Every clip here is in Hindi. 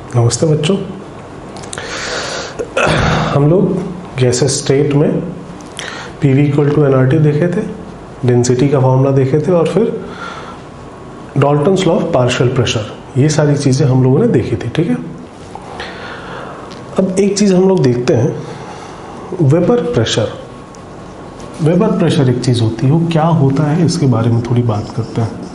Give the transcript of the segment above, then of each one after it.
नमस्ते बच्चों। हम लोग गैसेस स्टेट में PV इक्वल टू nRT देखे थे, डेंसिटी का फॉर्मूला देखे थे और फिर Dalton's law of partial pressure, ये सारी चीज़ें हम लोगों ने देखी थी। ठीक है, अब एक चीज़ हम लोग देखते हैं, वेपर प्रेशर। वेपर प्रेशर एक चीज़ होती है, वो क्या होता है इसके बारे में थोड़ी बात करते हैं।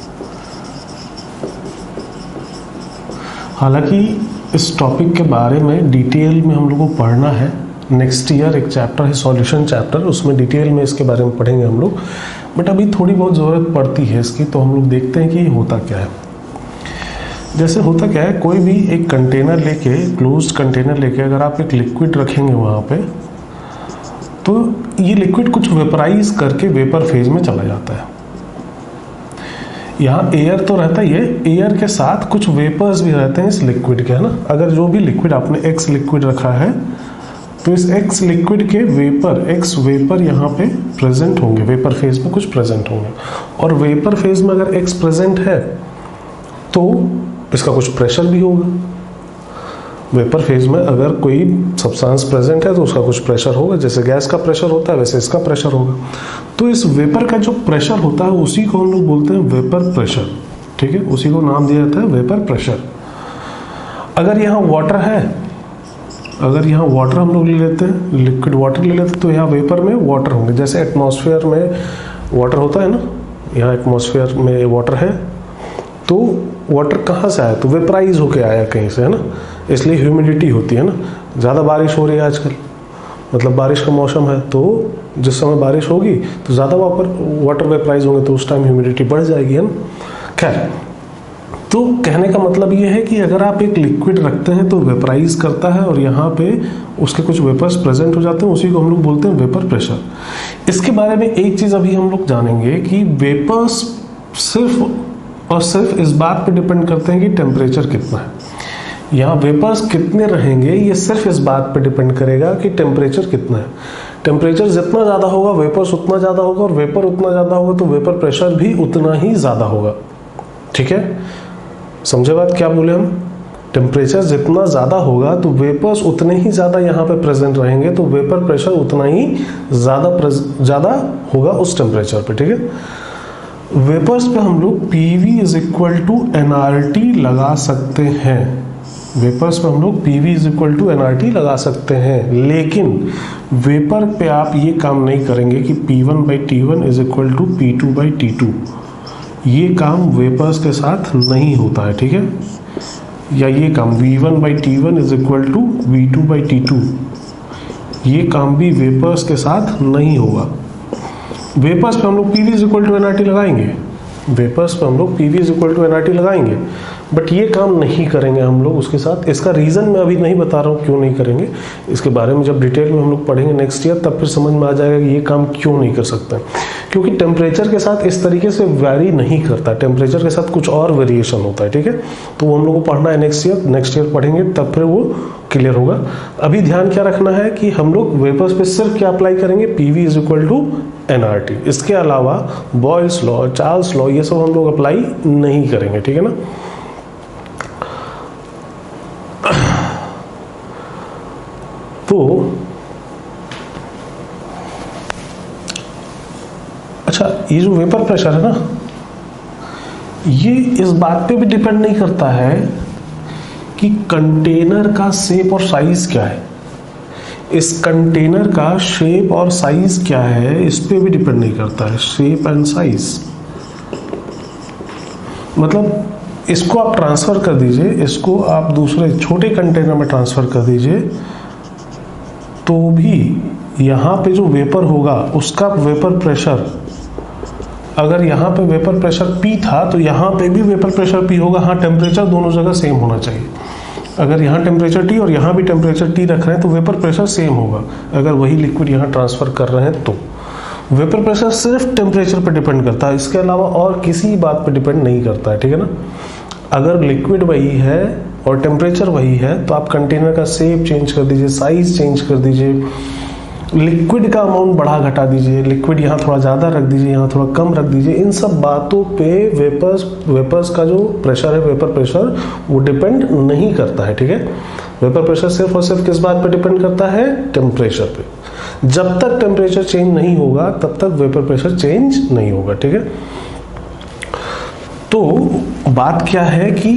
हालांकि इस टॉपिक के बारे में डिटेल में हम लोग को पढ़ना है, नेक्स्ट ईयर एक चैप्टर है सॉल्यूशन चैप्टर, उसमें डिटेल में इसके बारे में पढ़ेंगे हम लोग, बट अभी थोड़ी बहुत ज़रूरत पड़ती है इसकी, तो हम लोग देखते हैं कि ये होता क्या है। जैसे होता क्या है, कोई भी एक कंटेनर लेके, क्लोज्ड कंटेनर लेके अगर आप एक लिक्विड रखेंगे वहाँ पे, तो ये लिक्विड कुछ वेपराइज करके वेपर फेज में चला जाता है। यहाँ एयर तो रहता ही है, एयर के साथ कुछ वेपर्स भी रहते हैं इस लिक्विड के, है ना। अगर जो भी लिक्विड आपने एक्स लिक्विड रखा है, तो इस एक्स लिक्विड के वेपर, एक्स वेपर यहाँ पे प्रेजेंट होंगे, वेपर फेज में कुछ प्रेजेंट होंगे। और वेपर फेज में अगर एक्स प्रेजेंट है तो इसका कुछ प्रेशर भी होगा। वेपर फेज में अगर कोई सब्सटेंस प्रेजेंट है तो उसका कुछ प्रेशर होगा, जैसे गैस का प्रेशर होता है वैसे इसका प्रेशर होगा। तो इस वेपर का जो प्रेशर होता है उसी को हम लोग बोलते हैं वेपर प्रेशर। ठीक है, उसी को नाम दिया जाता है वेपर प्रेशर। अगर यहाँ वाटर है, अगर यहाँ वाटर हम लोग ले लेते हैं, लिक्विड वाटर ले लेते हैं, तो यहाँ वेपर में वाटर होंगे। जैसे एटमॉस्फेयर में वाटर होता है ना, यहाँ एटमॉस्फेयर में वाटर है, तो वाटर कहाँ से आया, तो वेपराइज होके आया कहीं से, है ना। इसलिए ह्यूमिडिटी होती है ना, ज़्यादा बारिश हो रही है आजकल, मतलब बारिश का मौसम है, तो जिस समय बारिश होगी तो ज़्यादा वाटर वेपराइज होंगे, तो उस टाइम ह्यूमिडिटी बढ़ जाएगी, है ना। खैर, तो कहने का मतलब ये है कि अगर आप एक लिक्विड रखते हैं तो वेपराइज करता है और यहाँ पे उसके कुछ वेपर्स प्रेजेंट हो जाते हैं, उसी को हम लोग बोलते हैं वेपर प्रेशर। इसके बारे में एक चीज़ अभी हम लोग जानेंगे कि वेपर्स सिर्फ और सिर्फ इस बात पे डिपेंड करते हैं कि टेम्परेचर कितना है। यहाँ वेपर्स कितने रहेंगे ये सिर्फ इस बात पे डिपेंड करेगा कि टेम्परेचर कितना है। टेम्परेचर जितना ज़्यादा होगा वेपर्स उतना ज़्यादा होगा, और वेपर उतना ज़्यादा होगा तो वेपर प्रेशर भी उतना ही ज़्यादा होगा। ठीक है, समझे बात क्या बोले हम। टेम्परेचर जितना ज़्यादा होगा तो वेपर्स उतने ही ज़्यादा यहाँ पे प्रेजेंट रहेंगे, तो वेपर प्रेशर उतना ही ज़्यादा होगा उस टेम्परेचर पे। ठीक है, वेपर्स पे हम लोग PV is equal to nRT लगा सकते हैं। वेपर्स पे हम लोग PV is equal to nRT लगा सकते हैं, लेकिन वेपर पे आप ये काम नहीं करेंगे कि P1/T1 is equal to P2/T2। ये काम वेपर्स के साथ नहीं होता है। ठीक है, या ये काम V1/T1 is equal to V2/T2, ये काम भी वेपर्स के साथ नहीं होगा। वेपर्स पे हम लोग PV is equal to nRT लगाएंगे, वेपर्स पे हम लोग PV is equal to nRT लगाएंगे, बट ये काम नहीं करेंगे हम लोग उसके साथ। इसका रीज़न मैं अभी नहीं बता रहा हूँ क्यों नहीं करेंगे, इसके बारे में जब डिटेल में हम लोग पढ़ेंगे नेक्स्ट ईयर, तब फिर समझ में आ जाएगा कि ये काम क्यों नहीं कर सकते। क्योंकि टेम्परेचर के साथ इस तरीके से वैरी नहीं करता, टेम्परेचर के साथ कुछ और वेरिएशन होता है। ठीक है, तो वो हम लोग को पढ़ना है नेक्स्ट ईयर पढ़ेंगे, तब फिर वो क्लियर होगा। अभी ध्यान क्या रखना है कि हम लोग वेपर्स पे सिर्फ क्या अप्लाई करेंगे, PV is equal to nRT। इसके अलावा बॉयल्स लॉ, चार्ल्स लॉ, ये सब हम लोग अप्लाई नहीं करेंगे। ठीक है ना। तो अच्छा, ये जो वेपर प्रेशर है ना, ये इस बात पे भी डिपेंड नहीं करता है कि कंटेनर का शेप और साइज क्या है। इस कंटेनर का शेप और साइज क्या है इस पे भी डिपेंड नहीं करता है, शेप एंड साइज। मतलब इसको आप ट्रांसफर कर दीजिए, इसको आप दूसरे छोटे कंटेनर में ट्रांसफर कर दीजिए, तो भी यहाँ पे जो वेपर होगा उसका वेपर प्रेशर, अगर यहाँ पे वेपर प्रेशर P था तो यहाँ पे भी वेपर प्रेशर P होगा। हाँ, टेम्परेचर दोनों जगह सेम होना चाहिए। अगर यहाँ टेम्परेचर T और यहाँ भी टेम्परेचर T रख रहे हैं तो वेपर प्रेशर सेम होगा। अगर वही लिक्विड यहाँ ट्रांसफर कर रहे हैं तो वेपर प्रेशर सिर्फ टेम्परेचर पर डिपेंड करता है, इसके अलावा और किसी बात पर डिपेंड नहीं करता है। ठीक है ना। अगर लिक्विड वही है और टेम्परेचर वही है तो आप कंटेनर का शेप चेंज कर दीजिए, साइज चेंज कर दीजिए, लिक्विड का अमाउंट बढ़ा घटा दीजिए, लिक्विड यहाँ थोड़ा ज़्यादा रख दीजिए, यहाँ थोड़ा कम रख दीजिए, इन सब बातों पे वेपर्स का जो प्रेशर है, वेपर प्रेशर, वो डिपेंड नहीं करता है। ठीक है, वेपर प्रेशर सिर्फ और सिर्फ किस बात पे डिपेंड करता है? टेम्परेचर पे। जब तक टेम्परेचर चेंज नहीं होगा तब तक वेपर प्रेशर चेंज नहीं होगा। ठीक है, तो बात क्या है कि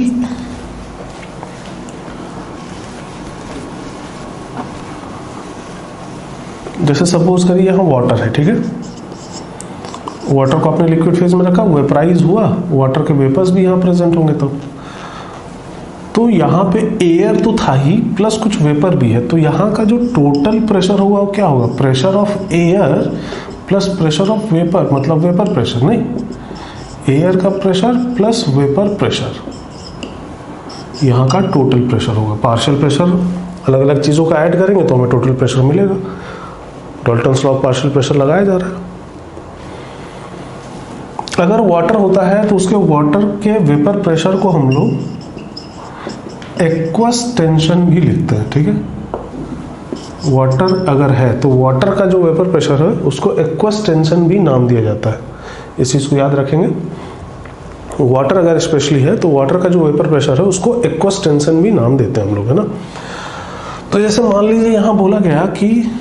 जैसे सपोज करिए यहाँ वाटर है। ठीक है, वाटर को आपने लिक्विड फेज में रखा, वेपराइज हुआ, वाटर के वेपर्स भी यहाँ प्रेजेंट होंगे तो यहाँ पे एयर तो था ही प्लस कुछ वेपर भी है, तो यहाँ का जो टोटल प्रेशर होगा वो क्या होगा? Pressure of air plus pressure of vapour, मतलब वेपर प्रेशर नहीं, एयर का प्रेशर प्लस वेपर प्रेशर, यहाँ का टोटल प्रेशर होगा। पार्शियल प्रेशर अलग अलग चीज़ों का ऐड करेंगे तो हमें टोटल प्रेशर मिलेगा। Dalton's law of partial pressure लगाया जा रहा है। अगर वाटर होता है तो उसके वाटर के वेपर प्रेशर को हम लोग एक्वस टेंशन भी लिखते हैं। ठीक है, वाटर अगर है तो वाटर का जो वेपर प्रेशर है उसको एक्वस टेंशन भी नाम दिया जाता है। इस चीज़ को याद रखेंगे। वाटर अगर स्पेशली है तो वाटर का जो वेपर प्रेशर है उसको एक्वस टेंशन भी नाम देते हैं हम लोग, है ना। तो जैसे मान लीजिए यहाँ बोला गया कि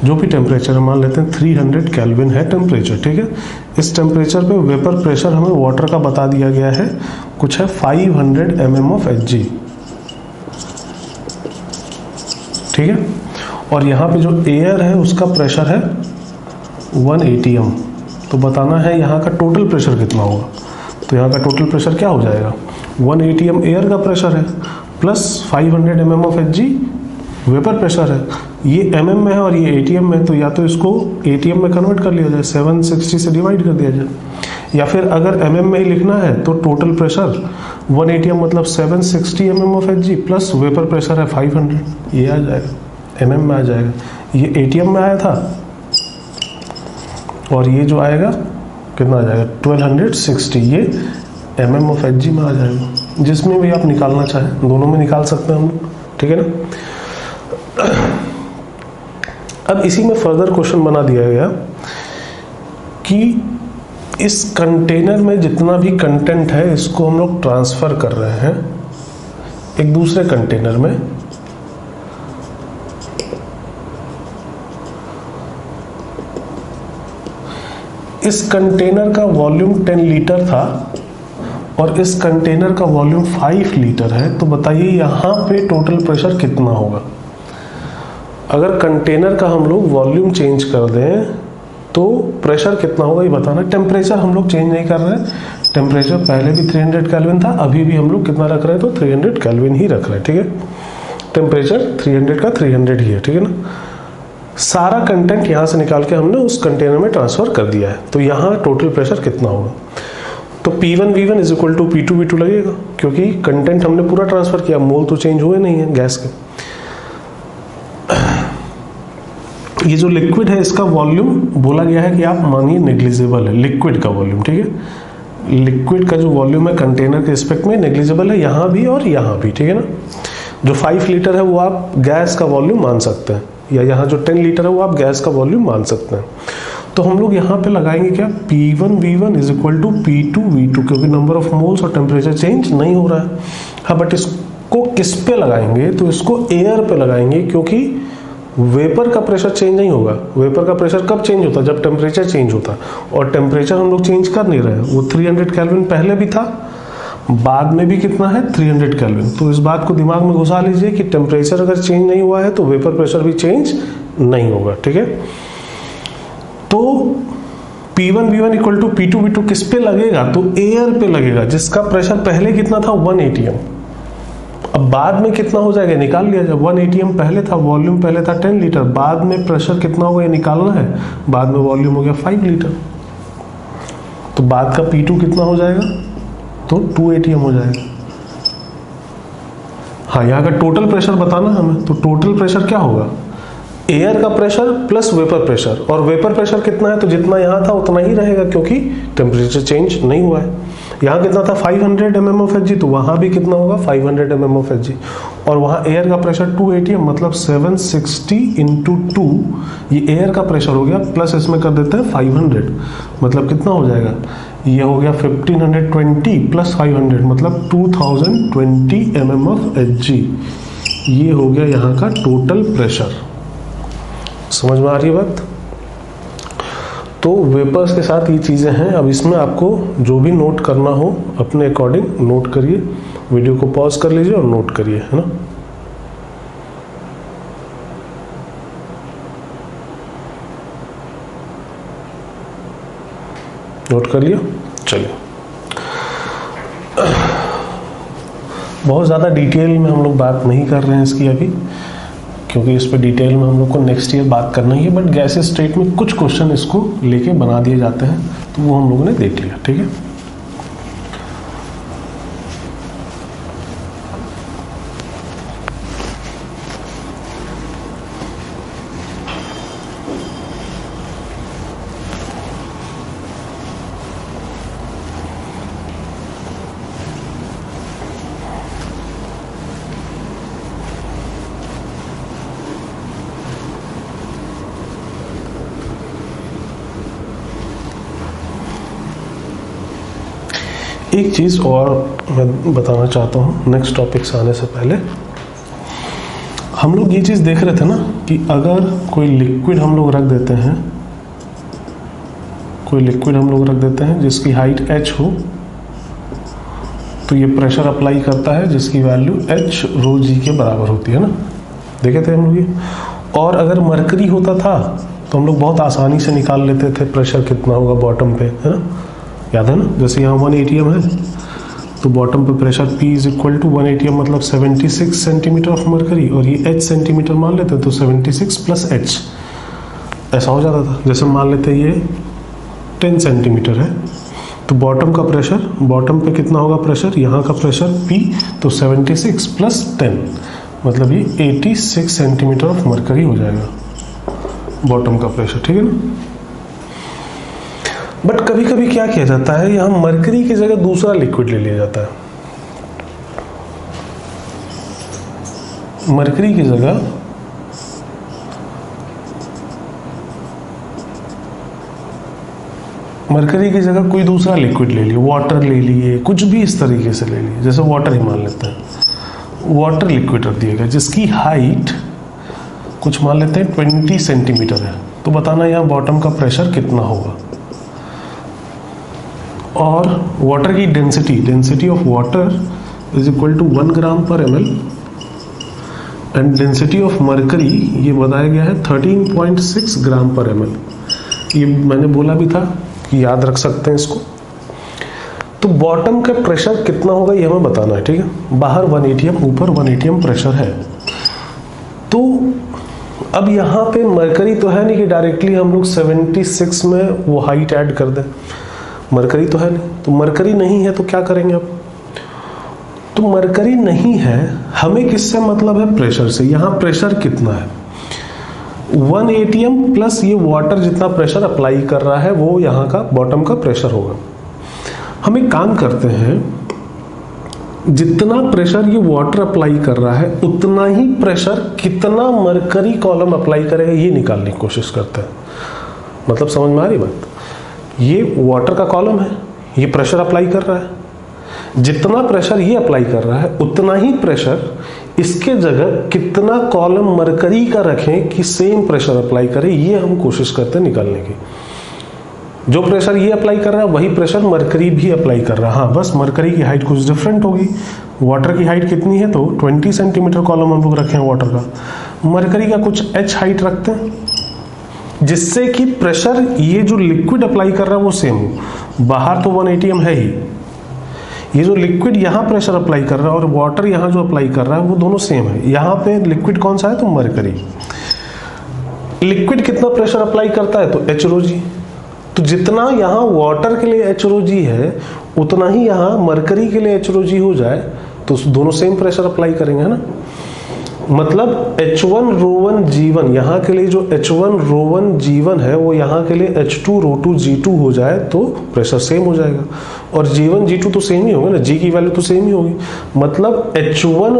जो भी टेम्परेचर मान लेते हैं 300 केल्विन है टेम्परेचर। ठीक है, इस टेम्परेचर पे वेपर प्रेशर हमें वाटर का बता दिया गया है, कुछ है 500 mm ऑफ Hg। ठीक है, और यहाँ पे जो एयर है उसका प्रेशर है 1 atm। तो बताना है यहाँ का टोटल प्रेशर कितना होगा। तो यहाँ का टोटल प्रेशर क्या हो जाएगा? 1 atm एयर का प्रेशर है plus 500 mm of Hg vapour pressure है। ये mm में है और ये atm में, तो या तो इसको atm में कन्वर्ट कर लिया जाए, 760 से डिवाइड कर दिया जाए, या फिर अगर mm में ही लिखना है तो टोटल प्रेशर 1 atm मतलब 760 mm of Hg plus vapour pressure है 500, ये आ जाएगा, mm में आ जाएगा। ये atm में आया था और ये जो आएगा कितना आ जाएगा? 1260, ये mm ऑफ Hg में आ जाएगा। जिसमें भी आप निकालना चाहें, दोनों में निकाल सकते हैं हम, ठीक है ना। अब इसी में फर्दर क्वेश्चन बना दिया गया कि इस कंटेनर में जितना भी कंटेंट है इसको हम लोग ट्रांसफर कर रहे हैं एक दूसरे कंटेनर में। इस कंटेनर का वॉल्यूम 10 लीटर था और इस कंटेनर का वॉल्यूम 5 लीटर है। तो बताइए यहाँ पे टोटल प्रेशर कितना होगा? अगर कंटेनर का हम लोग वॉल्यूम चेंज कर दें तो प्रेशर कितना होगा ये बताना। टेम्परेचर हम लोग चेंज नहीं कर रहे हैं, टेम्परेचर पहले भी 300 केल्विन था, अभी भी हम लोग कितना रख रहे हैं? तो 300 केल्विन ही रख रहे हैं। ठीक है, टेम्परेचर 300 का 300 ही है। ठीक है ना, सारा कंटेंट यहाँ से निकाल के हमने उस कंटेनर में ट्रांसफर कर दिया है। तो यहाँ टोटल प्रेशर कितना होगा? तो P1V1 is equal to P2V2 लगेगा, क्योंकि कंटेंट हमने पूरा ट्रांसफर किया, मोल तो चेंज हुए नहीं है गैस के। ये जो लिक्विड है इसका वॉल्यूम बोला गया है कि आप मानिए नेग्लिजिबल है, लिक्विड का वॉल्यूम। ठीक है, लिक्विड का जो वॉल्यूम है कंटेनर के रिस्पेक्ट में नेग्लिजिबल है, यहाँ भी और यहाँ भी। ठीक है ना, जो 5 लीटर है वो आप गैस का वॉल्यूम मान सकते हैं, या यहाँ जो 10 लीटर है वो आप गैस का वॉल्यूम मान सकते हैं। तो हम लोग यहाँ पे लगाएंगे क्या? P1V1 is equal to P2V2, क्योंकि नंबर ऑफ मोल्स और टेम्परेचर चेंज नहीं हो रहा है। हाँ, बट इसको किस पे लगाएंगे? तो इसको एयर पे लगाएंगे, क्योंकि वेपर का प्रेशर चेंज नहीं होगा। वेपर का प्रेशर कब चेंज होता है? जब टेम्परेचर चेंज होता है, और टेम्परेचर हम लोग चेंज कर नहीं रहे। वो 300 केल्विन पहले भी था, बाद में भी कितना है? 300 केल्विन। तो इस बात को दिमाग में घुसा लीजिए कि टेम्परेचर अगर चेंज नहीं हुआ है तो वेपर प्रेशर भी चेंज नहीं होगा। ठीक है, तो P1V1 इक्वल टू P2V2 किस पे लगेगा? तो एयर पे लगेगा, जिसका प्रेशर पहले कितना था? 1 atm। अब बाद में कितना हो जाएगा? निकाल लिया जाए। 1 atm पहले था, वॉल्यूम पहले था 10 लीटर, बाद में प्रेशर कितना होगा ये निकालना है। बाद में वॉल्यूम हो गया 5 लीटर, तो बाद का P2 कितना हो जाएगा? तो 2 atm हो जाएगा। हाँ, यहाँ का टोटल प्रेशर बताना हमें, तो टोटल प्रेशर क्या होगा? एयर का प्रेशर प्लस वेपर प्रेशर, और वेपर प्रेशर कितना है? तो जितना यहाँ था उतना ही रहेगा, क्योंकि टेम्परेचर चेंज नहीं हुआ है। यहाँ कितना था 500 mm ऑफ Hg, तो वहाँ भी कितना होगा 500 mm ऑफ Hg। और वहाँ एयर का प्रेशर 2 atm मतलब 760 इंटू 2, ये एयर का प्रेशर हो गया, प्लस इसमें कर देते हैं 500, मतलब कितना हो जाएगा, ये हो गया 1520 प्लस 500 मतलब 2020 mm ऑफ Hg। ये हो गया यहाँ का टोटल प्रेशर। समझ में आ रही है बात? तो वेपर्स के साथ ये चीज़ें हैं। अब इसमें आपको जो भी नोट करना हो अपने अकॉर्डिंग नोट करिए, वीडियो को पॉज कर लीजिए और नोट करिए, है ना। नोट कर लिया? चलिए, बहुत ज़्यादा डिटेल में हम लोग बात नहीं कर रहे हैं इसकी अभी, क्योंकि इस पर डिटेल में हम लोग को नेक्स्ट ईयर बात करना ही है। बट गैसेस स्टेट में कुछ क्वेश्चन इसको लेके बना दिए जाते हैं, तो वो हम लोगों ने देख लिया, ठीक है। एक चीज़ और मैं बताना चाहता हूँ नेक्स्ट टॉपिक से आने से पहले। हम लोग ये चीज़ देख रहे थे ना कि अगर कोई लिक्विड हम लोग रख देते हैं, कोई लिक्विड हम लोग रख देते हैं जिसकी हाइट h हो, तो ये प्रेशर अप्लाई करता है जिसकी वैल्यू h रो g के बराबर होती है ना, देखे थे हम लोग ये। और अगर मरकरी होता था तो हम लोग बहुत आसानी से निकाल लेते थे प्रेशर कितना होगा बॉटम पे, है ना, याद है ना। जैसे यहाँ 1 atm है तो बॉटम पे pressure P is equal to 1 atm मतलब 76 सेंटीमीटर ऑफ मरकरी, और ये h सेंटीमीटर मान लेते तो 76 प्लस h ऐसा हो जाता था। जैसे मान लेते ये 10 सेंटीमीटर है तो बॉटम का प्रेशर, बॉटम पे कितना होगा प्रेशर, यहाँ का प्रेशर P, तो 76 प्लस 10 मतलब ये 86 सेंटीमीटर ऑफ मरकरी हो जाएगा बॉटम का प्रेशर, ठीक है ना। बट कभी कभी क्या किया जाता है, यहाँ मरकरी की जगह दूसरा लिक्विड ले लिया जाता है। मरकरी की जगह कोई दूसरा लिक्विड ले लिए, वाटर ले लिए, कुछ भी इस तरीके से ले लिए। जैसे वाटर ही मान लेते हैं, वाटर लिक्विड रख दिएगा जिसकी हाइट कुछ मान लेते हैं 20 सेंटीमीटर है, तो बताना यहाँ बॉटम का प्रेशर कितना होगा। और वाटर की density of water is equal to 1 gram per ml, and density of mercury ये बताया गया है 13.6 ग्राम पर ml। ये मैंने बोला भी था कि याद रख सकते हैं इसको। तो बॉटम का प्रेशर कितना होगा ये हमें बताना है, ठीक है। बाहर 1 atm, ऊपर 1 atm प्रेशर है। तो अब यहाँ पे मरकरी तो है नहीं कि डायरेक्टली हम लोग 76 में वो हाइट ऐड कर दें, मरकरी तो है नहीं। तो मरकरी नहीं है तो क्या करेंगे अब, तो मरकरी नहीं है, हमें किससे मतलब है, प्रेशर से। यहाँ प्रेशर कितना है 1 atm प्लस ये वाटर जितना प्रेशर अप्लाई कर रहा है वो यहाँ का बॉटम का प्रेशर होगा। हम एक काम करते हैं, जितना प्रेशर ये वाटर अप्लाई कर रहा है उतना ही प्रेशर कितना मरकरी कॉलम अप्लाई करेगा ये निकालने की कोशिश करते हैं। मतलब समझ में आ रही बात, ये वाटर का कॉलम है, ये प्रेशर अप्लाई कर रहा है, जितना प्रेशर ये अप्लाई कर रहा है उतना ही प्रेशर इसके जगह कितना कॉलम मरकरी का रखें कि सेम प्रेशर अप्लाई करे, ये हम कोशिश करते हैं निकालने की। जो प्रेशर ये अप्लाई कर रहा है वही प्रेशर मरकरी भी अप्लाई कर रहा है। हाँ, बस मरकरी की हाइट कुछ डिफरेंट होगी। वाटर की हाइट कितनी है तो 20 सेंटीमीटर कॉलम हम लोग रखे हैं वाटर का, मरकरी का कुछ h हाइट रखते हैं, जिससे कि प्रेशर ये जो लिक्विड अप्लाई कर रहा है वो सेम हो। बाहर तो 1 atm है ही, ये जो लिक्विड यहाँ प्रेशर अप्लाई कर रहा है और वाटर यहाँ जो अप्लाई कर रहा है वो दोनों सेम है। यहाँ पे लिक्विड कौन सा है तो मरकरी। लिक्विड कितना प्रेशर अप्लाई करता है तो h रो जी, तो जितना यहाँ वाटर के लिए h रो जी है उतना ही यहाँ मरकरी के लिए h रो जी हो जाए, तो दोनों सेम प्रेशर अप्लाई करेंगे, है ना। मतलब H1 रो1 G1 यहाँ के लिए जो H1 रो1 G1 है वो यहाँ के लिए H2 रो2 G2 हो जाए तो प्रेशर सेम हो जाएगा। और G1 G2 तो सेम ही होगा ना, G की वैल्यू तो सेम ही होगी, मतलब H1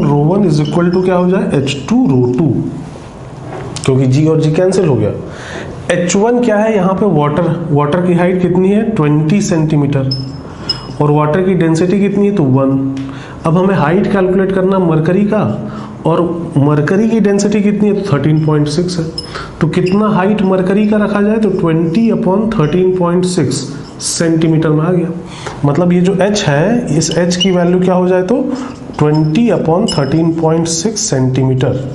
rho one is equal to क्या हो जाए, H2 रो 2, क्योंकि G और G कैंसिल हो गया। H1 क्या है यहाँ पे, वाटर की हाइट कितनी है 20 सेंटीमीटर और वाटर की डेंसिटी कितनी है तो 1। अब हमें हाइट कैलकुलेट करना मरकरी का, और मरकरी की डेंसिटी कितनी है तो 13.6 है। तो कितना हाइट मरकरी का रखा जाए तो 20/13.6 सेंटीमीटर में आ गया। मतलब ये जो H है, इस H की वैल्यू क्या हो जाए तो 20/13.6 सेंटीमीटर।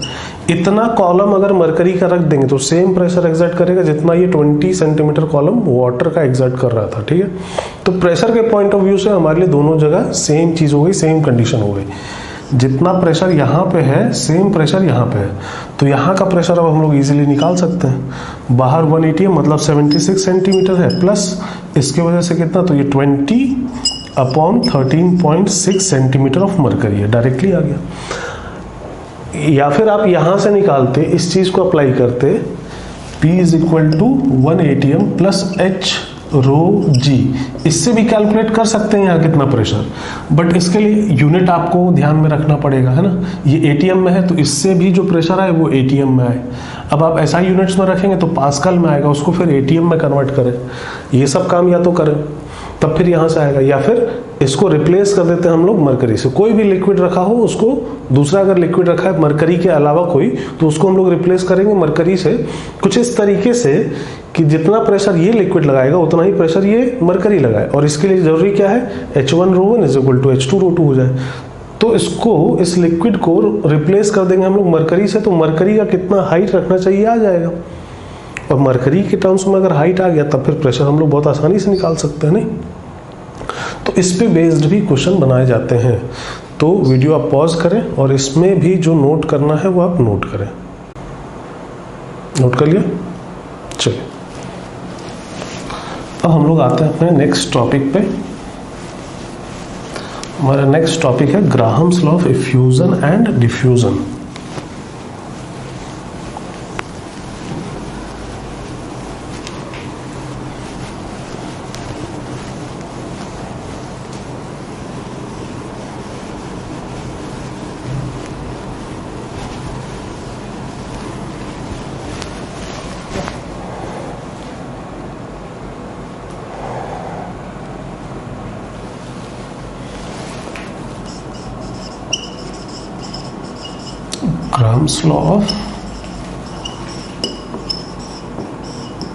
इतना कॉलम अगर मरकरी का रख देंगे तो सेम प्रेशर एग्जर्ट करेगा जितना ये 20 सेंटीमीटर कॉलम वाटर का एग्जर्ट कर रहा था, ठीक है। तो प्रेशर के पॉइंट ऑफ व्यू से हमारे लिए दोनों जगह सेम चीज हो गई, सेम कंडीशन हो गई। जितना प्रेशर यहाँ पे है सेम प्रेशर यहाँ पे है, तो यहाँ का प्रेशर अब हम लोग इजीली निकाल सकते हैं। बाहर 180 है मतलब 76 सेंटीमीटर है, प्लस इसके वजह से कितना, तो ये 20/13.6 सेंटीमीटर ऑफ मरकरी है, डायरेक्टली आ गया। या फिर आप यहां से निकालते, इस चीज को अप्लाई करते, P is equal to 1 ATM plus H rho G, इससे भी कैलकुलेट कर सकते हैं यहाँ कितना प्रेशर, बट इसके लिए यूनिट आपको ध्यान में रखना पड़ेगा, है ना। ये ATM में है तो इससे भी जो प्रेशर आए वो ATM में आए। अब आप SI यूनिट्स में रखेंगे तो पास्कल में आएगा, उसको फिर ATM में कन्वर्ट करें। ये सब काम या तो करें तब फिर यहाँ से आएगा, या फिर इसको रिप्लेस कर देते हैं हम लोग मरकरी से। कोई भी लिक्विड रखा हो उसको, दूसरा अगर लिक्विड रखा है मरकरी के अलावा कोई, तो उसको हम लोग रिप्लेस करेंगे मरकरी से कुछ इस तरीके से कि जितना प्रेशर ये लिक्विड लगाएगा उतना ही प्रेशर ये मरकरी लगाए। और इसके लिए जरूरी क्या है, H1 rho 1 is equal to H2 rho 2 हो जाए। तो इसको, इस लिक्विड को रिप्लेस कर देंगे हम लोग मरकरी से, तो मरकरी का कितना हाइट रखना चाहिए आ जाएगा। और मरकरी के टर्म्स में अगर हाइट आ गया तब फिर प्रेशर हम लोग बहुत आसानी से निकाल सकते हैं, नहीं। तो इस पे बेस्ड भी क्वेश्चन बनाए जाते हैं। तो वीडियो आप पॉज करें और इसमें भी जो नोट करना है वो आप नोट करें। नोट कर लिया, चलिए अब हम लोग आते हैं अपने नेक्स्ट टॉपिक पे। हमारा नेक्स्ट टॉपिक है Graham's law of effusion and diffusion. Graham's law of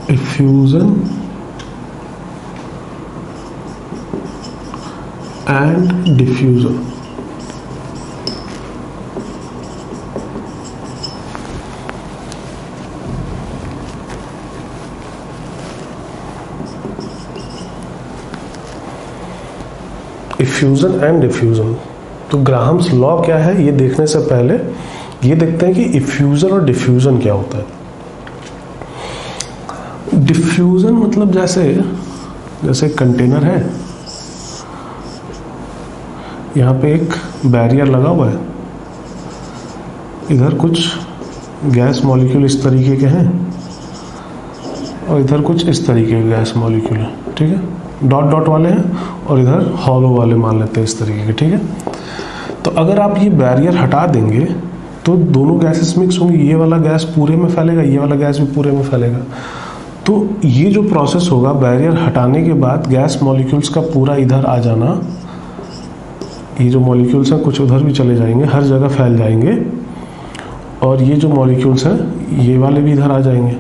effusion and diffusion. Effusion and diffusion. तो ग्राहम्स लॉ क्या है ये देखने से पहले ये देखते हैं कि इफ्यूजन और डिफ्यूजन क्या होता है। डिफ्यूजन मतलब जैसे कंटेनर है, यहाँ पे एक बैरियर लगा हुआ है, इधर कुछ गैस मॉलिक्यूल इस तरीके के हैं और इधर कुछ इस तरीके के गैस मॉलिक्यूल हैं, ठीक है, डॉट डॉट वाले हैं, और इधर हॉलो वाले मान लेते हैं इस तरीके के, ठीक है। तो अगर आप ये बैरियर हटा देंगे तो दोनों गैसेस मिक्स होंगे, ये वाला गैस पूरे में फैलेगा, ये वाला गैस भी पूरे में फैलेगा। तो ये जो प्रोसेस होगा बैरियर हटाने के बाद गैस मॉलिक्यूल्स का पूरा इधर आ जाना, ये जो मॉलिक्यूल्स हैं कुछ उधर भी चले जाएंगे, हर जगह फैल जाएंगे, और ये जो मॉलिक्यूल्स हैं ये वाले भी इधर आ जाएंगे।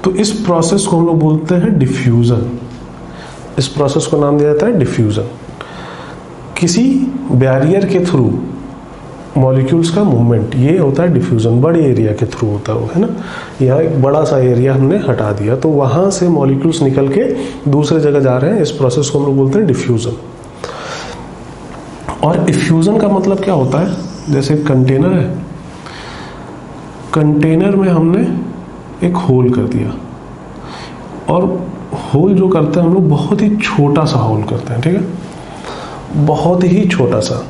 तो इस प्रोसेस को हम लोग बोलते हैं डिफ्यूज़न। इस प्रोसेस को नाम दिया जाता है डिफ्यूज़न। किसी बैरियर के थ्रू मॉलिक्यूल्स का मूवमेंट, ये होता है डिफ्यूजन। बड़े एरिया के थ्रू होता है वो, है ना। यहाँ एक बड़ा सा एरिया हमने हटा दिया तो वहाँ से मॉलिक्यूल्स निकल के दूसरे जगह जा रहे हैं, इस प्रोसेस को हम लोग बोलते हैं डिफ्यूजन। और इफ्यूजन का मतलब क्या होता है, जैसे कंटेनर है, कंटेनर में हमने एक होल कर दिया, और होल जो करते हैं हम लोग बहुत ही छोटा सा होल करते हैं, ठीक है, बहुत ही छोटा सा।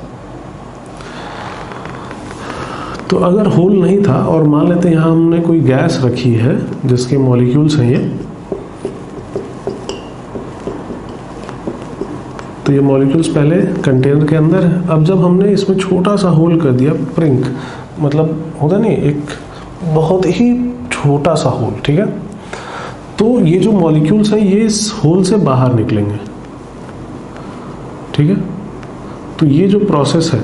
तो अगर होल नहीं था और मान लेते हैं यहाँ हमने कोई गैस रखी है जिसके मॉलिक्यूल्स हैं ये, तो ये मॉलिक्यूल्स पहले कंटेनर के अंदर है। अब जब हमने इसमें छोटा सा होल कर दिया, प्रिंक मतलब होता नहीं, एक बहुत ही छोटा सा होल, ठीक है, तो ये जो मॉलिक्यूल्स है ये इस होल से बाहर निकलेंगे, ठीक है। तो ये जो प्रोसेस है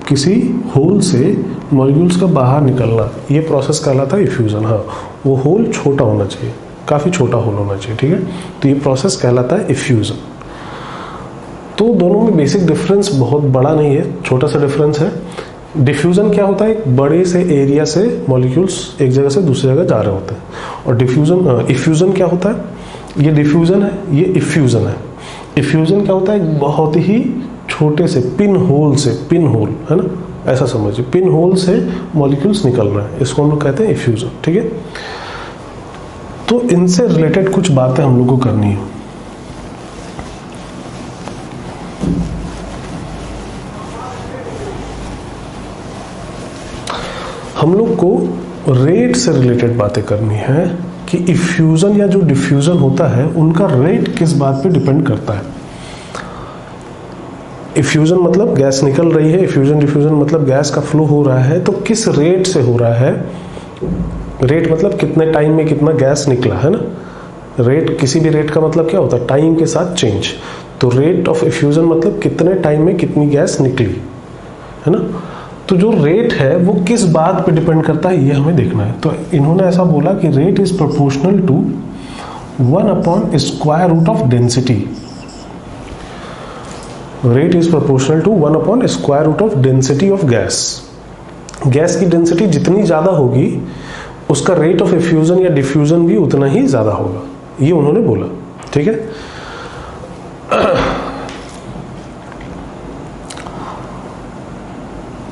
किसी होल से मॉलिक्यूल्स का बाहर निकलना, ये प्रोसेस कहलाता है इफ्यूजन। हाँ, वो होल छोटा होना चाहिए, काफ़ी छोटा होल होना चाहिए, ठीक है। तो ये प्रोसेस कहलाता है इफ्यूजन। तो दोनों में बेसिक डिफरेंस बहुत बड़ा नहीं है, छोटा सा डिफरेंस है। डिफ्यूज़न क्या होता है, एक बड़े से एरिया से मॉलिक्यूल्स एक जगह से दूसरी जगह जा रहे होते हैं। और डिफ्यूज़न इफ्यूज़न क्या होता है, ये डिफ्यूज़न है, ये इफ्यूज़न है। इफ्यूज़न क्या होता है, एक बहुत ही छोटे से पिन होल से, पिन होल है ना, ऐसा समझिए, पिन होल से मॉलिक्यूल्स निकल रहे हैं, इसको हम लोग कहते हैं इफ्यूज़न, ठीक है। तो इनसे रिलेटेड कुछ बातें हम लोग को करनी है। हम लोग को रेट से रिलेटेड बातें करनी है कि इफ्यूजन या जो डिफ्यूजन होता है उनका रेट किस बात पे डिपेंड करता है। इफ्यूजन मतलब गैस निकल रही है, इफ्यूजन डिफ्यूजन मतलब गैस का फ्लो हो रहा है, तो किस रेट से हो रहा है। रेट मतलब कितने टाइम में कितना गैस निकला, है ना। रेट, किसी भी रेट का मतलब क्या होता है, टाइम के साथ चेंज। तो रेट ऑफ इफ्यूजन मतलब कितने टाइम में कितनी गैस निकली, है ना। तो जो रेट है वो किस बात पे डिपेंड करता है, ये हमें देखना है। तो इन्होंने ऐसा बोला कि रेट इज प्रोपोर्शनल टू 1/स्क्वायर root of density. Rate is proportional to 1/स्क्वायर root of density of gas. Gas की डेंसिटी जितनी ज्यादा होगी उसका रेट ऑफ इफ्यूजन या डिफ्यूजन भी उतना ही ज्यादा होगा, ये उन्होंने बोला, ठीक है।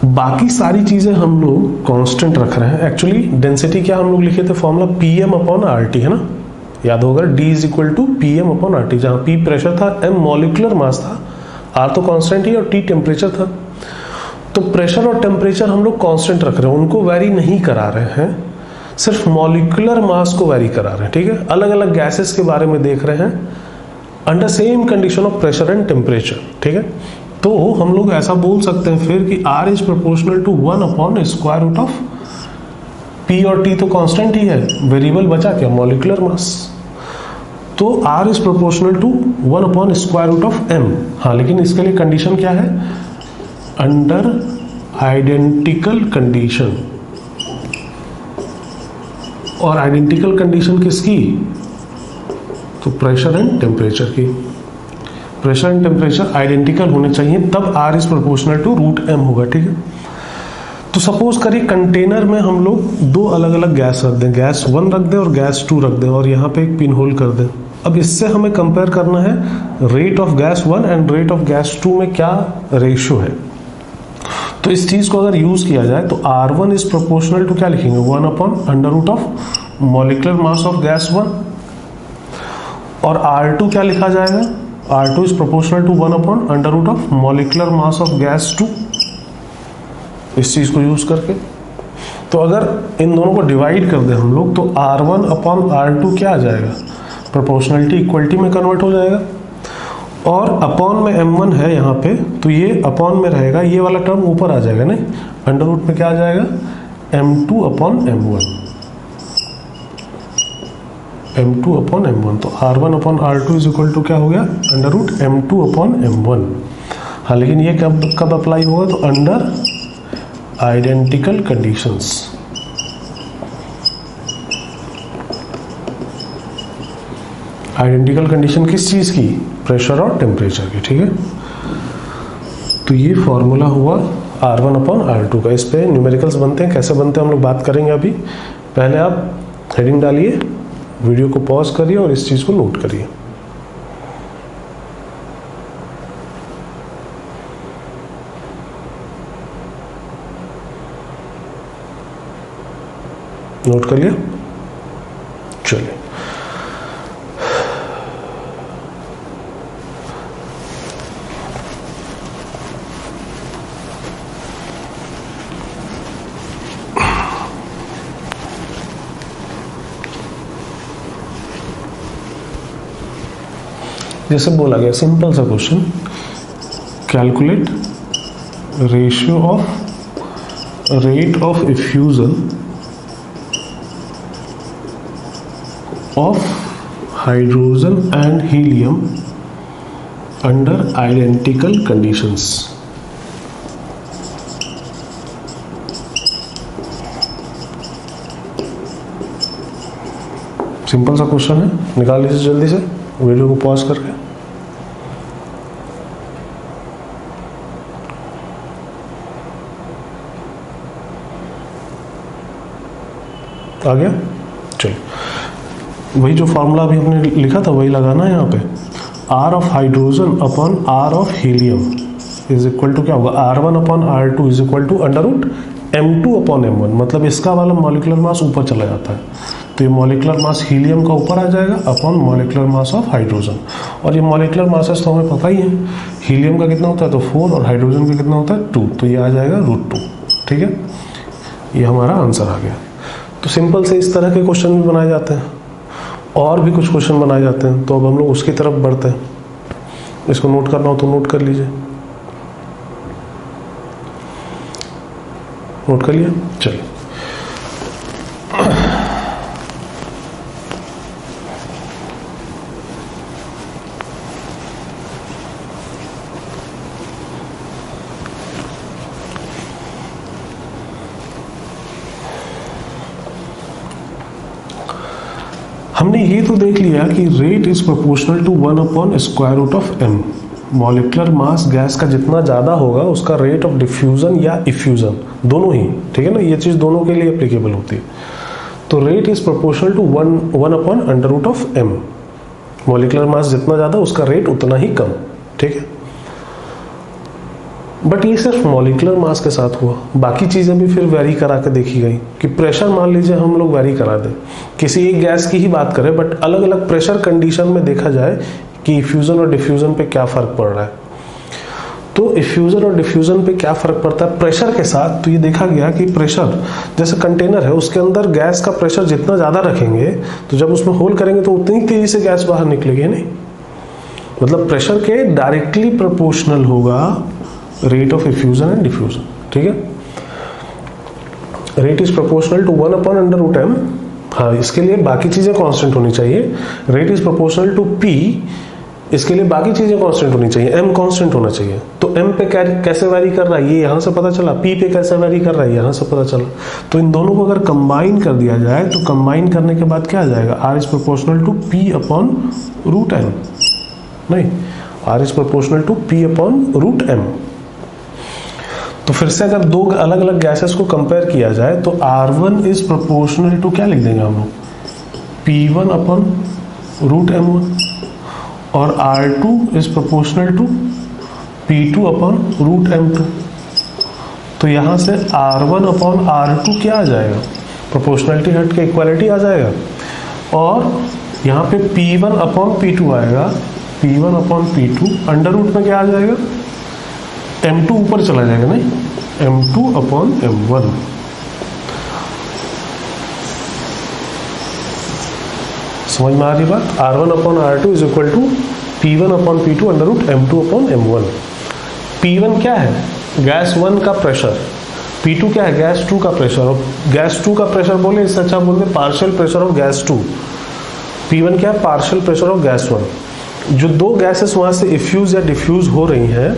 बाकी सारी चीजें हम लोग कांस्टेंट रख रहे हैं। एक्चुअली डेंसिटी क्या हम लोग लिखे थे, फॉर्मूला Pm/RT, है ना, याद होगा, D = Pm/RT, जहां P प्रेशर था, M मॉलिक्यूलर मास था, R तो कांस्टेंट ही और T टेम्परेचर था। तो प्रेशर और टेम्परेचर हम लोग कांस्टेंट रख रहे हैं, उनको वेरी नहीं करा रहे हैं, सिर्फ मॉलिक्यूलर मास को वेरी करा रहे हैं, ठीक है। अलग अलग गैसेस के बारे में देख रहे हैं under same condition of pressure and temperature, ठीक है। तो हम लोग ऐसा बोल सकते हैं फिर कि R इज प्रोपोर्शनल टू 1/स्क्वायर रूट ऑफ P और T तो कांस्टेंट ही है, वेरिएबल बचा क्या, मॉलिक्यूलर मास। तो R इज प्रोपोर्शनल टू 1/स्क्वायर रूट ऑफ M। हाँ, लेकिन इसके लिए कंडीशन क्या है, अंडर आइडेंटिकल कंडीशन। और आइडेंटिकल कंडीशन किसकी, तो प्रेशर एंड टेम्परेचर की। प्रेशर एंड टेम्परेचर आइडेंटिकल होने चाहिए, तब R is proportional to √m होगा, ठीक है। तो सपोज करिए कंटेनर में हम लोग दो अलग अलग गैस रख दें, गैस 1 रख दें और गैस 2 रख दें, और यहाँ पे एक पिन होल कर दें। अब इससे हमें कंपेयर करना है rate of gas 1 and rate of gas 2 में क्या रेशियो है। तो इस चीज को अगर यूज किया जाए तो R1 इज प्रोपोर्शनल टू क्या लिखेंगे, 1/√ऑफ मॉलिक्यूलर मास ऑफ गैस 1, और R2 क्या लिखा जाएगा, R2 इज प्रोपोर्शनल टू 1/√ऑफ मॉलिक्यूलर मास ऑफ गैस 2, इस चीज को यूज करके। तो अगर इन दोनों को डिवाइड कर दें हम लोग तो R1/R2 क्या आ जाएगा, प्रोपोर्शनलिटी इक्वलिटी में कन्वर्ट हो जाएगा। और अपॉन में M1 है यहाँ पे, तो ये अपॉन में रहेगा, ये वाला टर्म ऊपर आ जाएगा, नहीं, अंडर रूट में क्या आ जाएगा, M2/M1, M2/M1। तो R1/R2 इज इक्वल टू क्या हो गया, अंडर रूट M2/M1। हाँ, लेकिन ये कब अप्लाई होगा, तो under identical conditions. Identical condition किस चीज की, प्रेशर और टेम्परेचर की, ठीक है। तो ये फॉर्मूला हुआ R1/R2 का। इस पे न्यूमेरिकल्स बनते हैं, कैसे बनते हैं हम लोग बात करेंगे अभी। पहले आप हेडिंग डालिए, वीडियो को पॉज करिए और इस चीज को नोट करिए। नोट कर लिया, चलिए। जैसे बोला गया सिंपल सा question, calculate ratio of rate of effusion of hydrogen and helium under identical conditions. Simple सा क्वेश्चन है, निकाल लीजिए जल्दी से वीडियो को पॉज करके। आ गया? चलिए, वही जो फॉर्मूला अभी हमने लिखा था वही लगाना है यहाँ पे। R of hydrogen upon R of helium is equal to क्या होगा, R1 upon R2 is equal to under root M2 upon M1। मतलब इसका वाला मॉलिक्यूलर मास ऊपर चला जाता है, तो ये मॉलिक्यूलर मास हीलियम का ऊपर आ जाएगा upon molecular mass of hydrogen. और ये मॉलिक्यूलर मासेस तो हमें पता ही है, हीलियम का कितना होता है तो 4 और हाइड्रोजन का कितना होता है 2, तो ये आ जाएगा √2। ठीक है, ये हमारा आंसर आ गया। तो सिंपल से इस तरह के क्वेश्चन भी बनाए जाते हैं, और भी कुछ क्वेश्चन बनाए जाते हैं, तो अब हम लोग उसकी तरफ बढ़ते हैं। इसको नोट करना हो तो नोट कर लीजिए। नोट कर लिया? चलिए, हमने ये तो देख लिया कि rate is proportional to 1 upon square root of m। Molecular mass gas का जितना ज़्यादा होगा उसका रेट ऑफ डिफ्यूज़न या इफ्यूज़न दोनों ही, ठीक है ना, ये चीज़ दोनों के लिए एप्लीकेबल होती है। तो rate is proportional to 1 upon under root of m। Molecular mass जितना ज़्यादा उसका रेट उतना ही कम, ठीक है। बट ये सिर्फ मॉलिक्यूलर मास के साथ हुआ, बाकी चीज़ें भी फिर वेरी करा के देखी गई कि प्रेशर मान लीजिए हम लोग वेरी करा दें, किसी एक गैस की ही बात करें, बट अलग अलग प्रेशर कंडीशन में देखा जाए कि इफ्यूज़न और डिफ्यूज़न पे क्या फ़र्क पड़ रहा है। तो इफ्यूज़न और डिफ्यूज़न पे क्या फ़र्क पड़ता है प्रेशर के साथ, तो ये देखा गया कि प्रेशर जैसे कंटेनर है उसके अंदर गैस का प्रेशर जितना ज़्यादा रखेंगे तो जब उसमें होल करेंगे तो उतनी तेज़ी से गैस बाहर निकलेगी, नहीं? मतलब प्रेशर के डायरेक्टली प्रोपोर्शनल होगा rate of effusion and diffusion, ठीक है। Rate is proportional to 1 upon under root m। हाँ, इसके लिए बाकी चीजें कांस्टेंट होनी चाहिए। Rate is proportional to p, इसके लिए बाकी चीजें कांस्टेंट होनी चाहिए, m कांस्टेंट होना चाहिए। तो m पे कैसे वैरी कर रहा है ये यहां से पता चला, p पे कैसे वैरी कर रहा है यहां से पता चला। तो इन दोनों को अगर कंबाइन कर दिया जाए तो कंबाइन करने के बाद क्या आ जाएगा, r is proportional to p upon root m। नहीं, r is proportional to p upon root m। तो फिर से अगर दो अलग अलग गैसेस को कंपेयर किया जाए तो R1 इज प्रोपोर्शनल टू क्या लिख देंगे हम लोग, P1 अपॉन रूट M1 और R2 is proportional to P2 upon root M2। तो यहाँ से R1 अपॉन R2 क्या आ जाएगा, प्रोपोर्शनलिटी हट के इक्वालिटी आ जाएगा, और यहाँ पे P1 अपॉन P2 आएगा, P1 upon P2 under root में क्या आ जाएगा, M2 ऊपर चला जाएगा, नहीं, M2 अपॉन M1। समझ में आ रही बात। R1 upon R2 is equal to P1 upon P2 under root M2 upon M1। P1 क्या है, गैस 1 का प्रेशर, P2 क्या है, गैस 2 का प्रेशर। और गैस 2 का प्रेशर बोले इससे अच्छा बोलते partial pressure of gas 2। P1 क्या है, पार्शियल प्रेशर ऑफ गैस 1। जो दो गैसेस वहां से इफ्यूज या डिफ्यूज हो रही हैं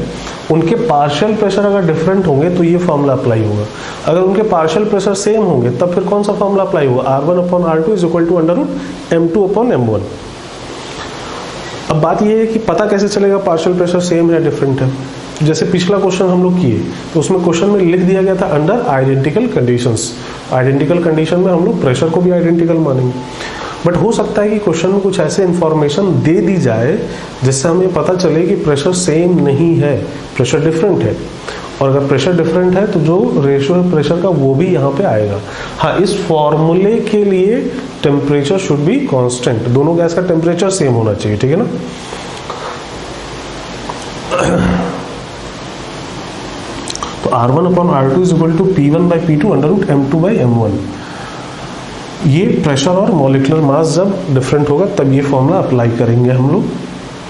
उनके पार्शियल प्रेशर अगर डिफरेंट होंगे तो ये फॉर्मूला अप्लाई होगा। अगर उनके पार्शियल प्रेशर सेम होंगे तब फिर कौन सा फॉर्मूला अप्लाई होगा, R1 upon R2 is equal to under root M2 upon M1। अब बात ये है कि पता कैसे चलेगा पार्शियल प्रेशर सेम है डिफरेंट है। जैसे पिछला क्वेश्चन हम लोग किए तो उसमें क्वेश्चन में लिख दिया गया था under identical conditions. Identical condition में हम लोग प्रेशर को भी आइडेंटिकल मानेंगे, बट हो सकता है कि क्वेश्चन में कुछ ऐसे इंफॉर्मेशन दे दी जाए जिससे हमें पता चले कि प्रेशर सेम नहीं है, प्रेशर डिफरेंट है। और अगर प्रेशर डिफरेंट है तो जो रेशियो है प्रेशर का वो भी यहाँ पे आएगा। हाँ, इस फॉर्मूले के लिए टेम्परेचर शुड बी कांस्टेंट, दोनों गैस का टेम्परेचर सेम होना चाहिए, ठीक है ना। तो R1 upon R2 is equal to P1 by P2 under root M2 by M1। ये प्रेशर और मॉलिक्यूलर मास जब डिफरेंट होगा तब ये फॉर्मूला अप्लाई करेंगे हम लोग।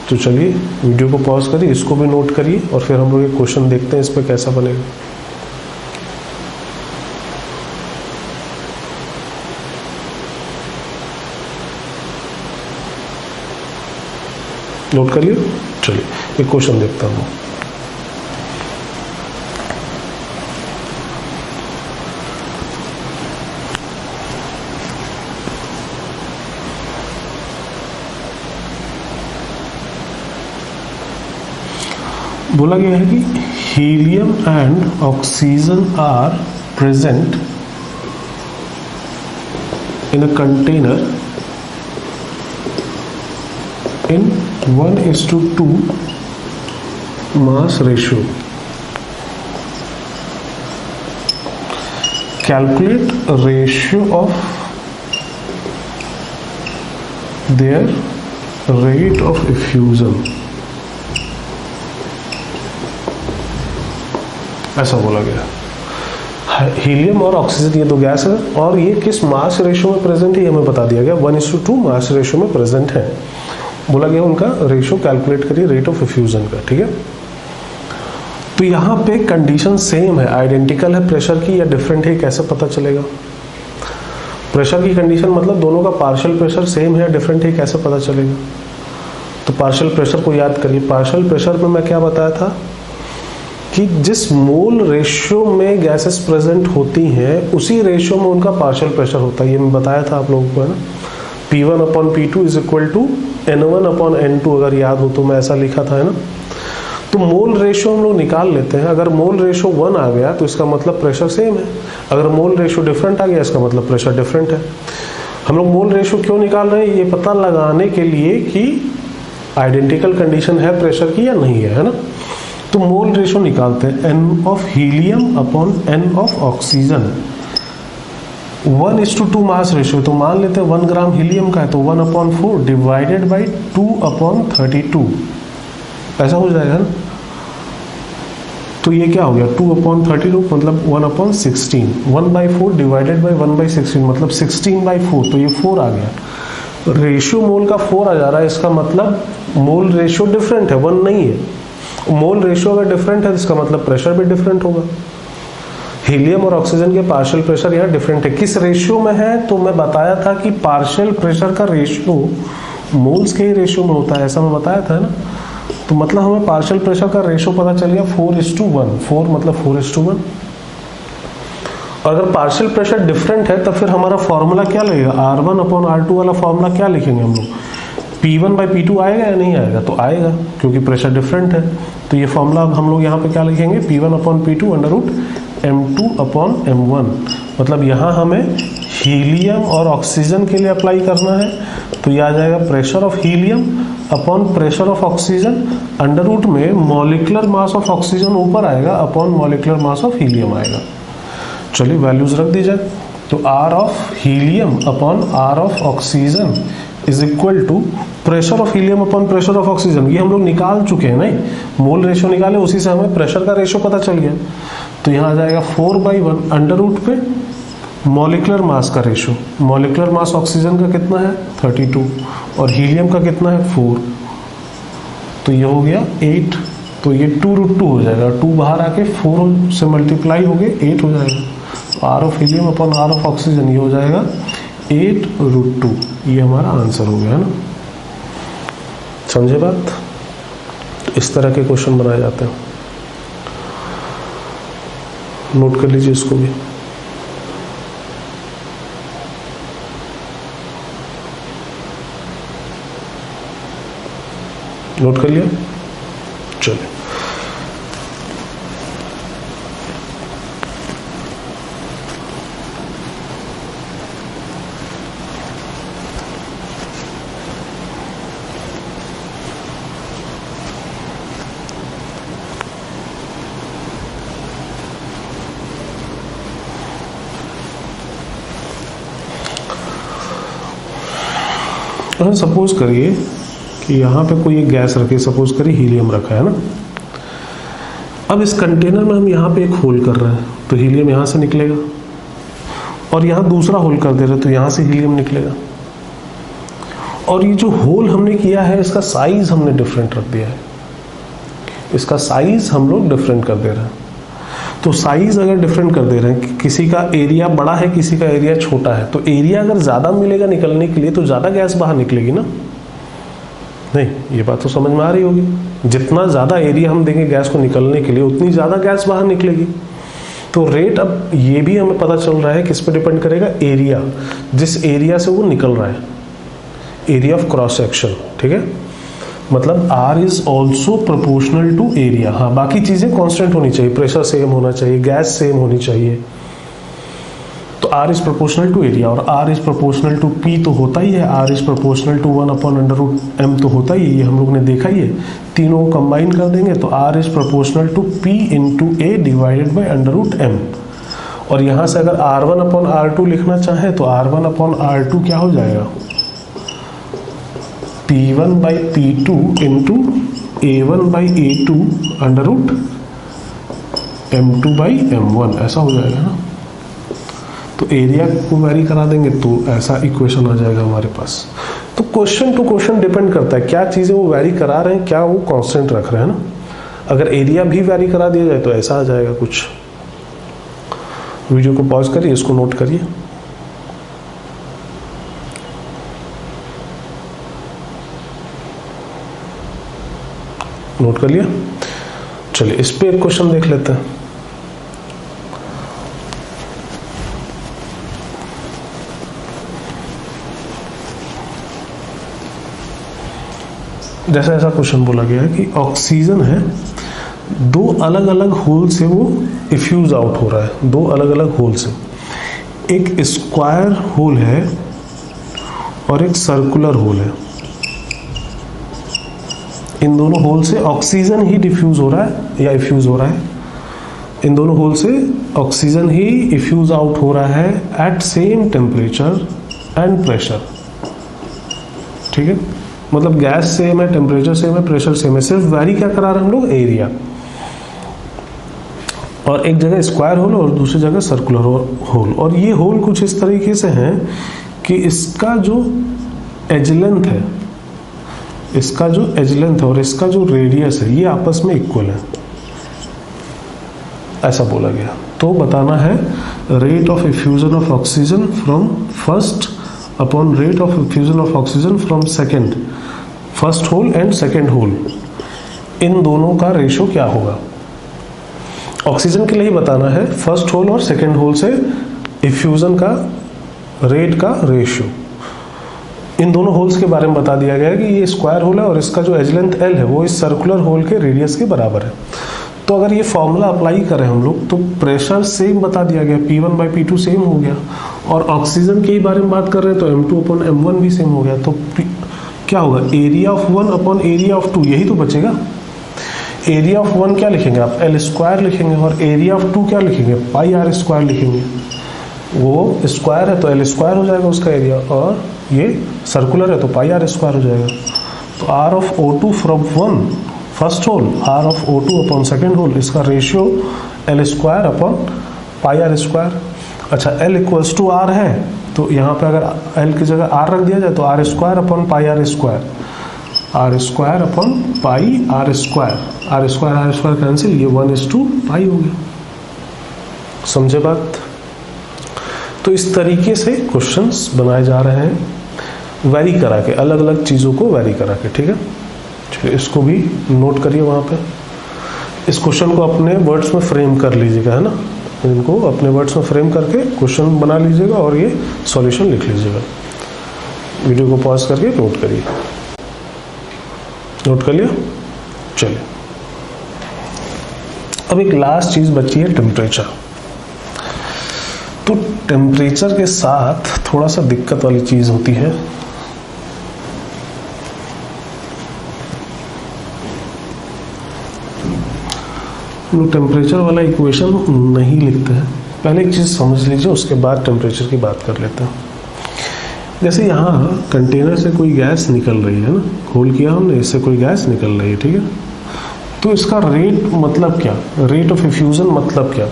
तो चलिए वीडियो को पॉज करिए, इसको भी नोट करिए और फिर हम लोग एक क्वेश्चन देखते हैं इस पर कैसा बनेगा। नोट कर लिया? चलिए एक क्वेश्चन देखता हूँ। बोला गया है कि helium and oxygen are present in a container in 1:2 mass ratio. Calculate ratio of their rate of effusion. ऐसा बोला गया। हीलियम और ऑक्सीजन ये दो गैस है और ये किस मास रेशियो में प्रेजेंट है ये हमें बता दिया गया। 1:2 मास रेशियो में प्रेजेंट है। बोला गया उनका रेशियो कैलकुलेट करिए रेट ऑफ इफ्यूजन का। ठीक है, तो यहाँ पे कंडीशन सेम है, आइडेंटिकल है प्रेशर की या डिफरेंट है, कैसे पता चलेगा? प्रेशर की कंडीशन मतलब दोनों का पार्शियल प्रेशर सेम है या डिफरेंट है, कैसे पता चलेगा? तो पार्शियल प्रेशर को याद करिए। पार्शियल प्रेशर में मैं क्या बताया था कि जिस मोल रेशियो में गैसेस प्रेजेंट होती हैं उसी रेशियो में उनका पार्शियल प्रेशर होता है। ये मैं बताया था आप लोगों को, है ना। P1/P2 is equal to N1/N2, अगर याद हो तो मैं ऐसा लिखा था, है ना। तो मोल रेशियो हम लोग निकाल लेते हैं। अगर मोल रेशियो 1 आ गया तो इसका मतलब प्रेशर सेम है, अगर मोल रेशियो डिफरेंट आ गया इसका मतलब प्रेशर डिफरेंट है। हम लोग मोल रेशियो क्यों निकाल रहे हैं? ये पता लगाने के लिए कि आइडेंटिकल कंडीशन है प्रेशर की या नहीं है ना। तो मोल रेशियो निकालते हैं, N of helium upon N of oxygen. 1:2 mass ratio, तो मान लेते हैं 1 ग्राम हीलियम का है तो 1/4 डिवाइडेड बाई 2/32 ऐसा हो जाएगा ना। तो ये क्या हो गया 2/32 मतलब 1/16। 1/4 डिवाइडेड बाई 1/16 मतलब 16/4, तो ये 4 आ गया। रेशियो मोल का 4 आ जा रहा है, इसका मतलब मोल रेशियो डिफरेंट है, 1 नहीं है। मोल रेशियो अगर डिफरेंट है तो इसका मतलब प्रेशर भी डिफरेंट होगा। हीलियम और ऑक्सीजन के पार्शियल प्रेशर यहाँ डिफरेंट है। किस रेशियो में है? तो मैं बताया था कि पार्शियल प्रेशर का रेशियो मोल्स के ही रेशियो में होता है, ऐसा मैं बताया था, है ना। तो मतलब हमें पार्शियल प्रेशर का रेशियो पता चल गया 4:1। 4 मतलब 4:1। और अगर पार्शियल प्रेशर डिफरेंट है तो फिर हमारा फॉर्मूला क्या लगेगा? R1/R2 वाला फॉर्मूला क्या लिखेंगे हम लोग? P1/P2 आएगा या नहीं आएगा? तो आएगा, क्योंकि प्रेशर डिफरेंट है। तो ये फॉर्मूला हम लोग यहाँ पे क्या लिखेंगे? P1/P2 √M2/M1। मतलब यहाँ हमें हीलियम और ऑक्सीजन के लिए अप्लाई करना है, तो ये आ जाएगा pressure of helium upon pressure of oxygen, under root में मॉलिक्यूलर मास ऑफ ऑक्सीजन ऊपर आएगा upon molecular mass of helium आएगा। चलिए वैल्यूज रख दी जाए, तो R of helium upon R of oxygen is equal to pressure of helium upon pressure of oxygen. ये हम लोग निकाल चुके हैं, नहीं मोल रेशियो निकाले, उसी से हमें प्रेशर का रेशियो पता चल गया। तो यहाँ आ जाएगा 4/1 अंडर रूट पे मॉलिक्यूलर मास का रेशियो। मॉलिक्यूलर मास ऑक्सीजन का कितना है? 32 और हीलियम का कितना है? 4। तो ये हो गया 8, तो ये 2√2 हो जाएगा। 2 बाहर आके 4 से मल्टीप्लाई हो गए 8 हो जाएगा। R of helium upon R of oxygen ये हो जाएगा 8√2। ये हमारा आंसर हो गया, है ना। समझे बात? इस तरह के क्वेश्चन बनाए जाते हैं, नोट कर लीजिए इसको भी। नोट कर लिया? चलिए सपोज करिए कि यहाँ पे कोई एक गैस रखी, सपोज करिए हीलियम रखा है ना। अब इस कंटेनर में हम यहाँ पे एक होल कर रहे हैं तो हीलियम यहाँ से निकलेगा, और यहाँ दूसरा होल कर दे रहे तो यहाँ से हीलियम निकलेगा। और ये जो होल हमने किया है इसका साइज हमने डिफरेंट रख दिया है, इसका साइज हम लोग डिफरेंट कर दे रहे हैं। तो साइज अगर डिफरेंट कर दे रहे हैं, किसी का एरिया बड़ा है किसी का एरिया छोटा है, तो एरिया अगर ज़्यादा मिलेगा निकलने के लिए तो ज़्यादा गैस बाहर निकलेगी ना, नहीं, ये बात तो समझ में आ रही होगी। जितना ज़्यादा एरिया हम देंगे गैस को निकलने के लिए उतनी ज़्यादा गैस बाहर निकलेगी। तो रेट, अब ये भी हमें पता चल रहा है किस पे डिपेंड करेगा, एरिया, जिस एरिया से वो निकल रहा है, एरिया ऑफ क्रॉस सेक्शन, ठीक है। मतलब R is also proportional to area. हाँ, बाकी चीज़ें कांस्टेंट होनी चाहिए, प्रेशर सेम होना चाहिए, गैस सेम होनी चाहिए। तो R is proportional to area, और R is proportional to P तो होता ही है, R is proportional to 1/√m तो होता ही है, ये हम लोग ने देखा ही है। तीनों को कंबाइन कर देंगे तो R is proportional to P into A divided by √m। और यहाँ से अगर R1/R2 लिखना चाहे तो R1/R2 क्या हो जाएगा, P1/P2 इंटू A1/A2 √m2/m1, ऐसा हो जाएगा ना। तो एरिया को वैरी करा देंगे तो ऐसा इक्वेशन आ जाएगा हमारे पास। तो क्वेश्चन टू क्वेश्चन डिपेंड करता है क्या चीज़ें वो वैरी करा रहे हैं, क्या वो कांस्टेंट रख रहे हैं ना। अगर एरिया भी वैरी करा दिया जाए तो ऐसा आ जाएगा कुछ। वीडियो को पॉज करिए, इसको नोट करिए। नोट कर लिया। चलिए इस पे एक क्वेश्चन देख लेते हैं। जैसा ऐसा क्वेश्चन बोला गया है कि ऑक्सीजन है, दो अलग अलग होल से वो इफ्यूज आउट हो रहा है, दो अलग अलग होल से। एक स्क्वायर होल है और एक सर्कुलर होल है। इन दोनों होल से ऑक्सीजन ही डिफ्यूज हो रहा है या इफ्यूज हो रहा है, इन दोनों होल से ऑक्सीजन ही इफ्यूज आउट हो रहा है at same temperature and pressure, ठीक है। मतलब गैस सेम है, टेम्परेचर सेम है, प्रेशर सेम है, सिर्फ वैरी क्या करा रहे हैं हम लोग, एरिया। और एक जगह स्क्वायर होल और दूसरी जगह सर्कुलर होल। और ये होल कुछ इस तरीके से हैं कि इसका जो एज लेंथ है, इसका जो एज लेंथ है और इसका जो रेडियस है ये आपस में इक्वल है, ऐसा बोला गया। तो बताना है rate of effusion of oxygen from first upon rate of effusion of oxygen from second, first hole and second hole, इन दोनों का रेशो क्या होगा। ऑक्सीजन के लिए ही बताना है फर्स्ट होल और सेकेंड होल से इफ्यूजन का रेट का रेशियो। इन दोनों होल्स के बारे में बता दिया गया है कि ये स्क्वायर होल है और इसका जो एज लेंथ L है वो इस सर्कुलर होल के रेडियस के बराबर है। तो अगर ये फॉर्मूला अप्लाई करें हम लोग तो प्रेशर सेम बता दिया गया, P1/P2 सेम हो गया, और ऑक्सीजन के ही बारे में बात कर रहे हैं तो M2/M1 भी सेम हो गया। तो क्या होगा, area of 1 upon area of 2, यही तो बचेगा। एरिया ऑफ 1 क्या लिखेंगे आप, L² लिखेंगे, और एरिया ऑफ 2 क्या लिखेंगे, πr² लिखेंगे। वो स्क्वायर है तो L² हो जाएगा उसका एरिया, और ये सर्कुलर है तो πr² हो जाएगा। तो R of O2 from 1 first hole, R of O2 upon second hole, इसका रेशियो L² अपॉन πr²। अच्छा, L इक्वल्स टू R है तो यहाँ पे अगर L की जगह R रख दिया जाए तो R² upon πr², R² upon πr², R² cancel, ये 1:π हो गया। समझे बात। तो इस तरीके से क्वेश्चंस बनाए जा रहे हैं, वैरी करा के, अलग अलग चीज़ों को वैरी करा के, ठीक है। चलिए इसको भी नोट करिए वहाँ पे। इस क्वेश्चन को अपने वर्ड्स में फ्रेम कर लीजिएगा, है ना, इनको अपने वर्ड्स में फ्रेम करके क्वेश्चन बना लीजिएगा और ये सॉल्यूशन लिख लीजिएगा। वीडियो को पॉज करके नोट करिए। नोट कर लिया। चलिए अब एक लास्ट चीज बची है, टेम्परेचर। तो टेम्परेचर के साथ थोड़ा सा दिक्कत वाली चीज होती है। लोग टेम्परेचर वाला इक्वेशन नहीं लिखते हैं। पहले एक चीज समझ लीजिए, उसके बाद टेम्परेचर की बात कर लेते हैं। जैसे यहाँ कंटेनर से कोई गैस निकल रही है ना, खोल किया हमने, इससे कोई गैस निकल रही है, ठीक है। तो इसका रेट मतलब क्या, रेट ऑफ इफ्यूजन मतलब क्या।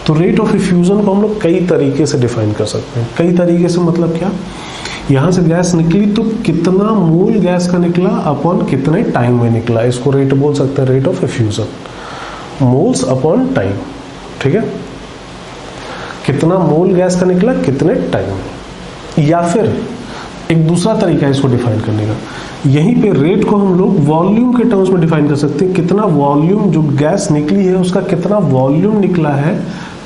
तो रेट ऑफ इफ्यूजन को हम लोग कई तरीके से डिफाइन कर सकते हैं। कई तरीके से मतलब क्या यहाँ से गैस निकली तो कितना मोल गैस का निकला अपॉन कितने टाइम में निकला, इसको रेट बोल सकते हैं, rate of effusion, moles upon time. ठीक है, कितना मोल गैस का निकला कितने टाइम में। या फिर एक दूसरा तरीका है इसको डिफाइन करने का, यहीं पे रेट को हम लोग वॉल्यूम के टर्म्स में डिफाइन कर सकते हैं, कितना वॉल्यूम जो गैस निकली है उसका कितना वॉल्यूम निकला है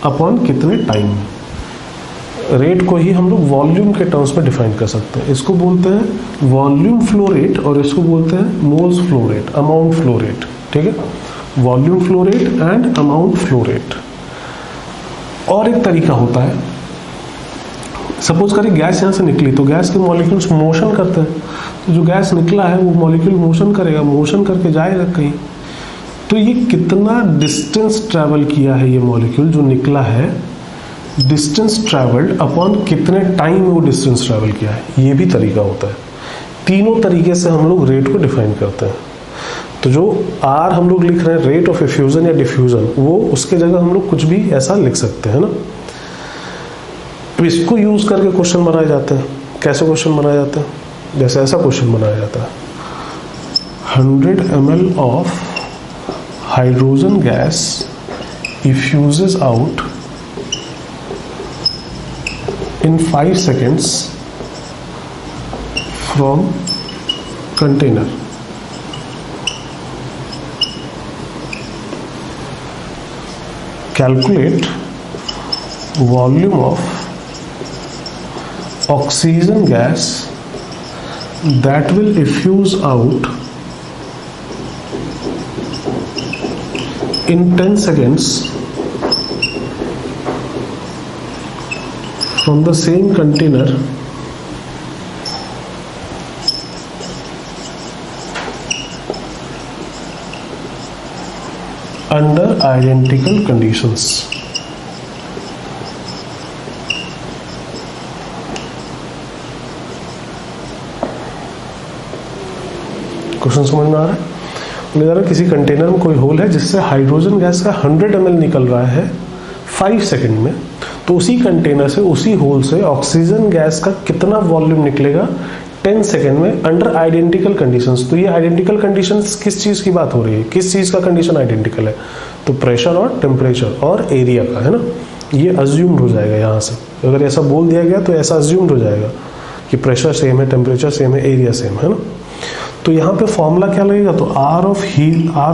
अपॉन कितने टाइम में। रेट को ही हम लोग वॉल्यूम के टर्म्स में डिफाइन कर सकते हैं, इसको बोलते हैं वॉल्यूम फ्लो रेट और इसको बोलते हैं moles flow rate, amount flow rate. ठीक है, volume flow rate and amount flow rate. और एक तरीका होता है, सपोज करें गैस यहाँ से निकली तो गैस के मॉलिक्यूल्स मोशन करते हैं, तो जो गैस निकला है वो मॉलिक्यूल मोशन करेगा, मोशन करके जाएगा कहीं, तो ये कितना डिस्टेंस ट्रैवल किया है ये मॉलिक्यूल जो निकला है, डिस्टेंस ट्रैवल्ड अपॉन कितने टाइम में वो डिस्टेंस ट्रैवल किया है, ये भी तरीका होता है। तीनों तरीके से हम लोग रेट को डिफाइन करते हैं। तो जो आर हम लोग लिख रहे हैं रेट ऑफ एफ्यूजन या डिफ्यूजन, वो उसके जगह हम लोग कुछ भी ऐसा लिख सकते हैं ना। इसको यूज करके क्वेश्चन बनाए जाते हैं। कैसे क्वेश्चन बनाए जाते हैं, जैसे ऐसा क्वेश्चन बनाया जाता है, 100 ml of hydrogen gas effuses out in 5 seconds from container. Calculate volume of oxygen gas that will effuse out in 10 seconds from the same container under identical conditions. Question समझ में आ रहा है? उन्हें किसी कंटेनर में कोई होल है जिससे हाइड्रोजन गैस का 100 ml निकल रहा है 5 सेकंड में, तो उसी कंटेनर से उसी होल से ऑक्सीजन गैस का कितना वॉल्यूम निकलेगा 10 सेकेंड में अंडर आइडेंटिकल कंडीशंस। तो ये आइडेंटिकल कंडीशंस किस चीज की बात हो रही है, किस चीज का कंडीशन आइडेंटिकल है, तो प्रेशर और टेम्परेचर और एरिया का, है ना। ये अज्यूम्ड हो जाएगा यहाँ से, अगर ऐसा बोल दिया गया तो ऐसा अज्यूम्ड हो जाएगा कि प्रेशर सेम है, टेम्परेचर सेम है, एरिया सेम है ना। तो यहाँ पे फॉर्मूला क्या लगेगा, तो R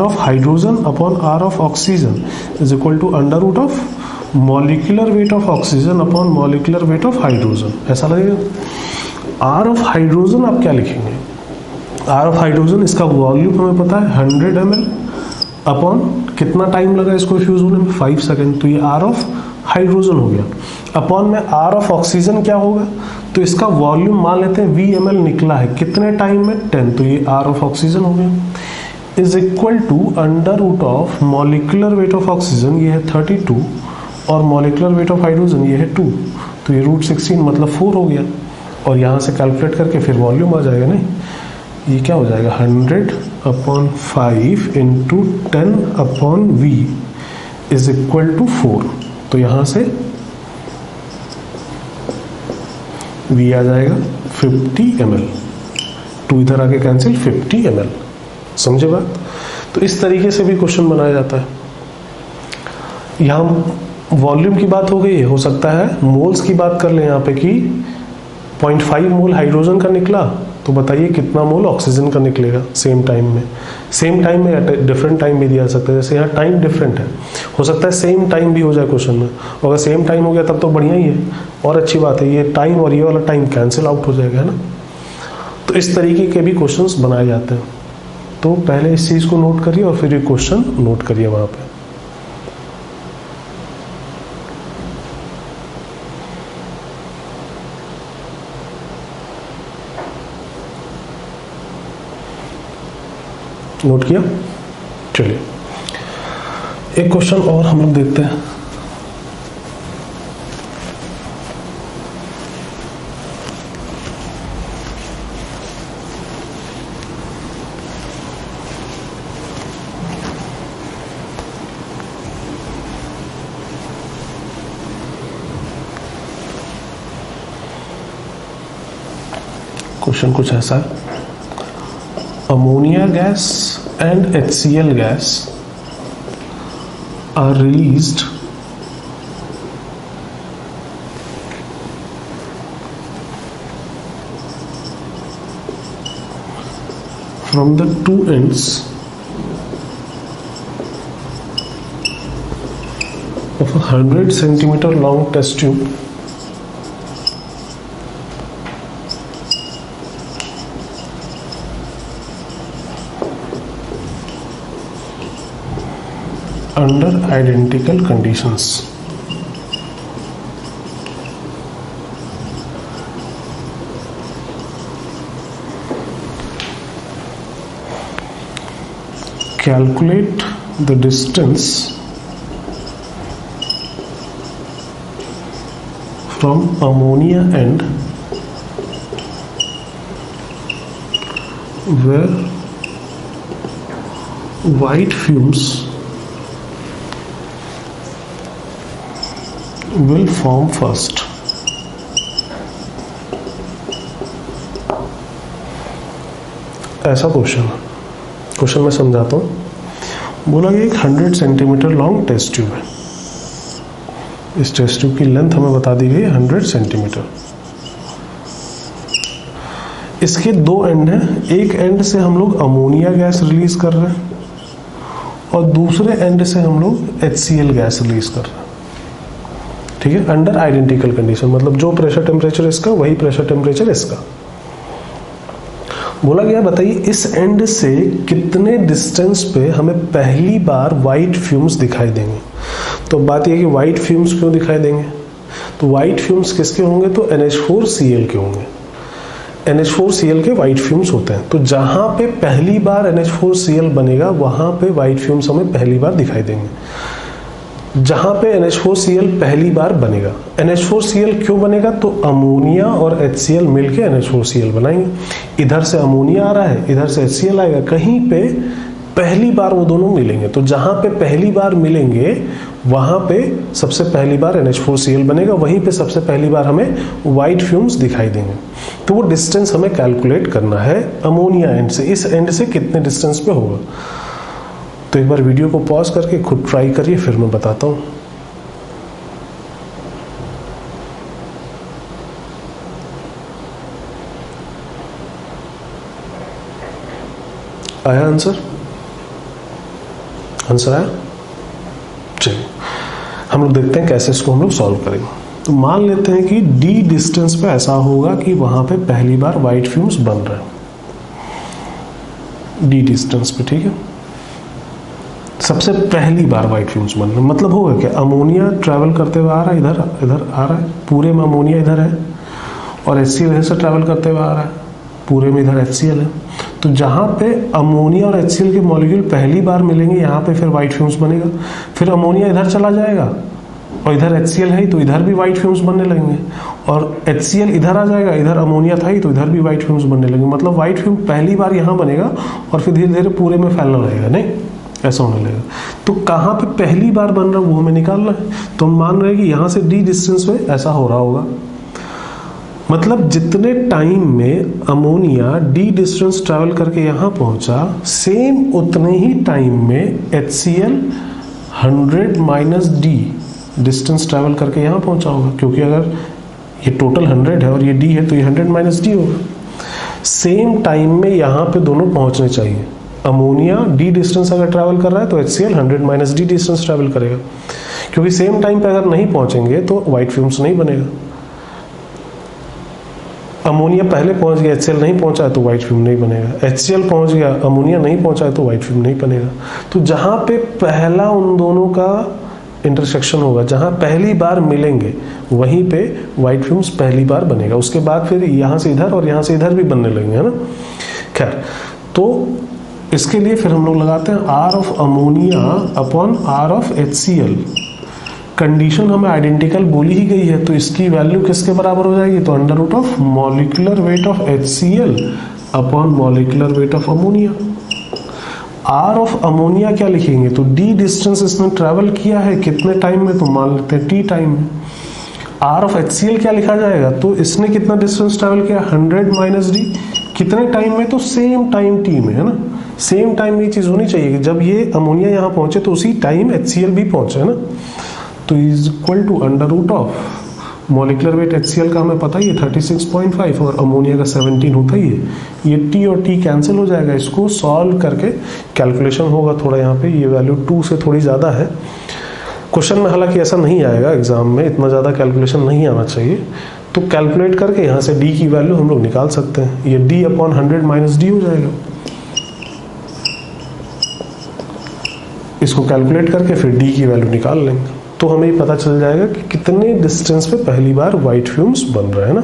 of hydrogen upon R of oxygen is equal to under root of molecular weight of oxygen upon molecular weight of hydrogen, ऐसा लगेगा। आर ऑफ हाइड्रोजन आप क्या लिखेंगे, आर ऑफ हाइड्रोजन इसका वॉल्यूम हमें पता है 100 ml अपॉन कितना टाइम लगा इसको फ्यूज होने में 5 सेकेंड, तो ये आर ऑफ हाइड्रोजन हो गया। अपॉन में आर ऑफ ऑक्सीजन क्या होगा, तो इसका वॉल्यूम मान लेते हैं VmL निकला है कितने टाइम में 10, तो ये आर ऑफ ऑक्सीजन हो गया, is equal to under root of molecular weight of oxygen ये है 32 और मॉलिक्यूलर वेट ऑफ हाइड्रोजन ये है 2, तो ये √16 मतलब 4 हो गया। और यहाँ से कैलकुलेट करके फिर वॉल्यूम आ जाएगा, नहीं ये क्या हो जाएगा 100/5 into 10/V is equal to 4, तो यहाँ से V आ जाएगा 50 ml, 2 इधर आके कैंसिल 50 ml, समझे बात। तो इस तरीके से भी क्वेश्चन बनाया जाता है। यहाँ वॉल्यूम की बात हो गई है, हो सकता है मोल्स की बात कर ले यहाँ पे कि 0.5 मोल हाइड्रोजन का निकला, तो बताइए कितना मोल ऑक्सीजन का निकलेगा सेम टाइम में। सेम टाइम में या डिफरेंट टाइम भी दिया सकता है, जैसे यहाँ टाइम डिफरेंट है, हो सकता है सेम टाइम भी हो जाए क्वेश्चन में, और अगर सेम टाइम हो गया तब तो बढ़िया ही है और अच्छी बात है, ये टाइम और ये वाला टाइम कैंसिल आउट हो जाएगा, है ना। तो इस तरीके के भी क्वेश्चंस बनाए जाते हैं। तो पहले इस चीज़ को नोट करिए और फिर ये क्वेश्चन नोट करिए वहाँ पे। नोट किया, चलिए एक क्वेश्चन और हम लोग देखते हैं। क्वेश्चन कुछ ऐसा है, ammonia gas and HCl gas are released from the two ends of a 100 centimeter long test tube under identical conditions. Calculate the distance from ammonia end where white fumes will form first. ऐसा क्वेश्चन मैं समझाता हूँ। बोला कि एक 100 सेंटीमीटर लॉन्ग टेस्ट ट्यूब है, इस टेस्ट ट्यूब की लेंथ हमें बता दी गई 100 सेंटीमीटर। इसके दो एंड हैं, एक एंड से हम लोग अमोनिया गैस रिलीज कर रहे हैं और दूसरे एंड से हम लोग HCl गैस रिलीज कर रहे हैं, ठीक है, अंडर आइडेंटिकल कंडीशन, मतलब जो प्रेशर टेम्परेचर इसका वही प्रेशर टेम्परेचर इसका। बोला गया बताइए इस एंड से कितने डिस्टेंस पे हमें पहली बार वाइट फ्यूम्स दिखाई देंगे। तो बात यह कि वाइट फ्यूम्स क्यों दिखाई देंगे, तो वाइट फ्यूम्स किसके होंगे, तो NH4Cl के होंगे। NH4Cl के वाइट फ्यूम्स होते हैं, तो जहां पे पहली बार NH4Cl बनेगा वहां पे वाइट फ्यूम्स हमें पहली बार दिखाई देंगे। जहां पे NH4Cl पहली बार बनेगा, NH4Cl क्यों बनेगा, तो अमोनिया और HCl मिलके NH4Cl बनाएंगे। इधर से अमोनिया आ रहा है, इधर से HCl आएगा, कहीं पे पहली बार वो दोनों मिलेंगे। तो जहां पे पहली बार मिलेंगे वहां पे सबसे पहली बार NH4Cl बनेगा, वहीं पे सबसे पहली बार हमें वाइट फ्यूम्स दिखाई देंगे। तो वो डिस्टेंस हमें कैलकुलेट करना है अमोनिया एंड से, इस एंड से कितने डिस्टेंस पे होगा। तो एक बार वीडियो को पॉज करके खुद ट्राई करिए, फिर मैं बताता हूं। आया आंसर आया? चलिए हम लोग देखते हैं कैसे इसको हम लोग सॉल्व करेंगे। तो मान लेते हैं कि D डिस्टेंस पे ऐसा होगा कि वहां पे पहली बार वाइट फ्यूम्स बन रहे हैं, D डिस्टेंस पे, ठीक है। सबसे पहली बार वाइट फ्यूम्स बन रहे हैं, मतलब होगा क्या, अमोनिया ट्रैवल करते हुए आ रहा है, इधर आ रहा है, पूरे में अमोनिया इधर है, और HCl इधर से ट्रैवल करते हुए आ रहा है, पूरे में इधर HCl है। तो जहाँ पे अमोनिया और HCl के मॉलिक्यूल पहली बार मिलेंगे यहाँ पे फिर वाइट फ्यूम्स बनेगा। फिर अमोनिया इधर चला जाएगा और इधर HCl है तो इधर भी वाइट फ्यूम्स बनने लगेंगे, और HCl इधर आ जाएगा, इधर अमोनिया था ही तो इधर भी वाइट फ्यूम्स बनने लगेंगे। मतलब वाइट फ्यूम पहली बार यहाँ बनेगा और फिर धीरे धीरे पूरे में फैलने लगेगा, नहीं ऐसा होने लगेगा। तो कहाँ पे पहली बार बन रहा है वो हमें निकालना है। तो हम मान रहे हैं कि यहाँ से D डिस्टेंस पे ऐसा हो रहा होगा, मतलब जितने टाइम में अमोनिया D डिस्टेंस ट्रैवल करके यहाँ पहुंचा, सेम उतने ही टाइम में HCl 100 - D डिस्टेंस ट्रैवल करके यहाँ पहुंचा होगा, क्योंकि अगर ये टोटल 100 है और ये D है तो ये 100 - D होगा। सेम टाइम में यहाँ पे दोनों पहुंचने चाहिए। अमोनिया D डिस्टेंस अगर ट्रैवल कर रहा है तो HCl 100 - D डिस्टेंस ट्रैवल करेगा, क्योंकि सेम टाइम पे अगर नहीं पहुंचेंगे तो वाइट फ्यूम्स नहीं बनेगा। अमोनिया पहले पहुंच गया, HCl नहीं पहुंचा है तो वाइट फ्यूम नहीं बनेगा। HCl पहुंच गया, अमोनिया नहीं पहुंचा है तो वाइट फ्यूम नहीं बनेगा। तो जहां पे पहला उन दोनों का इंटरसेक्शन होगा, जहां पहली बार मिलेंगे वहीं पे वाइट फ्यूम्स पहली बार बनेगा। उसके बाद फिर यहाँ से इधर और यहाँ से इधर भी बनने लगेंगे, है ना। खैर, तो इसके लिए फिर हम लोग लगाते हैं R of ammonia upon R of HCl। Condition हमें आइडेंटिकल बोली ही गई है, तो इसकी वैल्यू किसके बराबर हो जाएगी, तो under root of molecular weight of HCl upon molecular weight of ammonia. R of ammonia क्या लिखेंगे, तो D डिस्टेंस इसने ट्रैवल किया है कितने टाइम में, तो मान लेते हैं T टाइम में। आर ऑफ HCl क्या लिखा जाएगा, तो इसने कितना डिस्टेंस ट्रैवल किया 100 माइनस डी, कितने टाइम में, तो सेम टाइम टी में, है ना। सेम टाइम में ये चीज़ होनी चाहिए कि जब ये अमोनिया यहाँ पहुँचे तो उसी टाइम HCl भी पहुँचे, है ना। तो is equal to under root of molecular weight HCl का हमें पता ही है 36.5 और अमोनिया का 17 होता ही है। ये T और T कैंसिल हो जाएगा, इसको सॉल्व करके कैलकुलेशन होगा थोड़ा, यहाँ पे ये वैल्यू 2 से थोड़ी ज़्यादा है। क्वेश्चन में हालांकि ऐसा नहीं आएगा, एग्जाम में इतना ज़्यादा कैलकुलेशन नहीं आना चाहिए, तो कैलकुलेट करके यहाँ से D की वैल्यू हम लोग निकाल सकते हैं। ये D अपॉन 100 माइनस डी हो जाएगा। इसको कैलकुलेट करके फिर D की वैल्यू निकाल लेंगे, तो हमें ये पता चल जाएगा कि कितने डिस्टेंस पे पहली बार वाइट फ्यूम्स बन रहे हैं ना।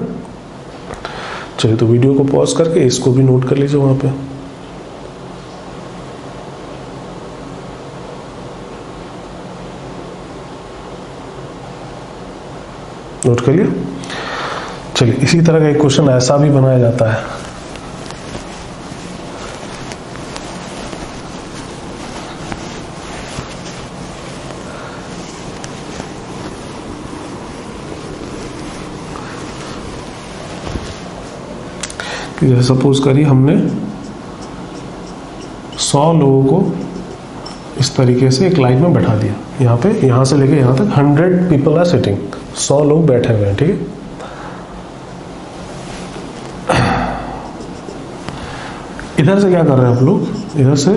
चलिए तो वीडियो को पॉज करके इसको भी नोट कर लीजिए वहाँ पे। नोट कर लिया। चलिए इसी तरह का एक क्वेश्चन ऐसा भी बनाया जाता है। जैसे सपोज करिए हमने 100 लोगों को इस तरीके से एक लाइन में बैठा दिया, यहाँ पे, यहाँ से लेके यहाँ तक 100 पीपल आर सिटिंग, 100 लोग बैठे हुए हैं, ठीक है। इधर से क्या कर रहे हैं आप लोग, इधर से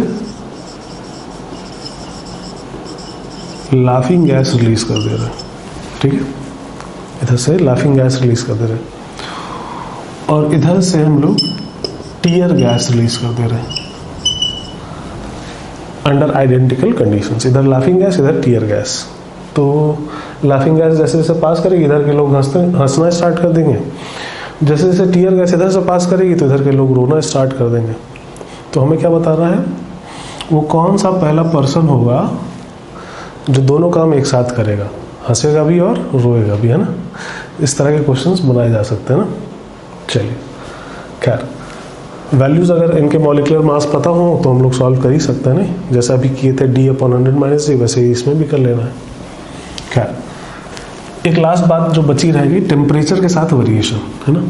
लाफिंग गैस रिलीज कर दे रहे हैं, ठीक है। इधर से लाफिंग गैस रिलीज कर दे रहे हैं और इधर से हम लोग टीयर गैस रिलीज कर दे रहे हैं अंडर आइडेंटिकल कंडीशंस। इधर लाफिंग गैस, इधर टीयर गैस। तो लाफिंग गैस जैसे जैसे पास करेगी इधर के लोग हंसना स्टार्ट कर देंगे, जैसे जैसे टीयर गैस इधर से पास करेगी तो इधर के लोग रोना स्टार्ट कर देंगे। तो हमें क्या बता रहा है, वो कौन सा पहला पर्सन होगा जो दोनों काम एक साथ करेगा, हंसेगा भी और रोएगा भी, है ना। इस तरह के क्वेश्चंस बनाए जा सकते हैं ना। चलिए खैर, वैल्यूज अगर इनके मॉलिक्यूलर मास पता हो तो हम लोग सॉल्व कर ही सकते हैं, नहीं जैसा अभी किए थे D अपॉन 100 माइनस डी, वैसे ही इसमें भी कर लेना है। खैर, एक लास्ट बात जो बची रहेगी, टेम्परेचर के साथ वेरिएशन, है ना।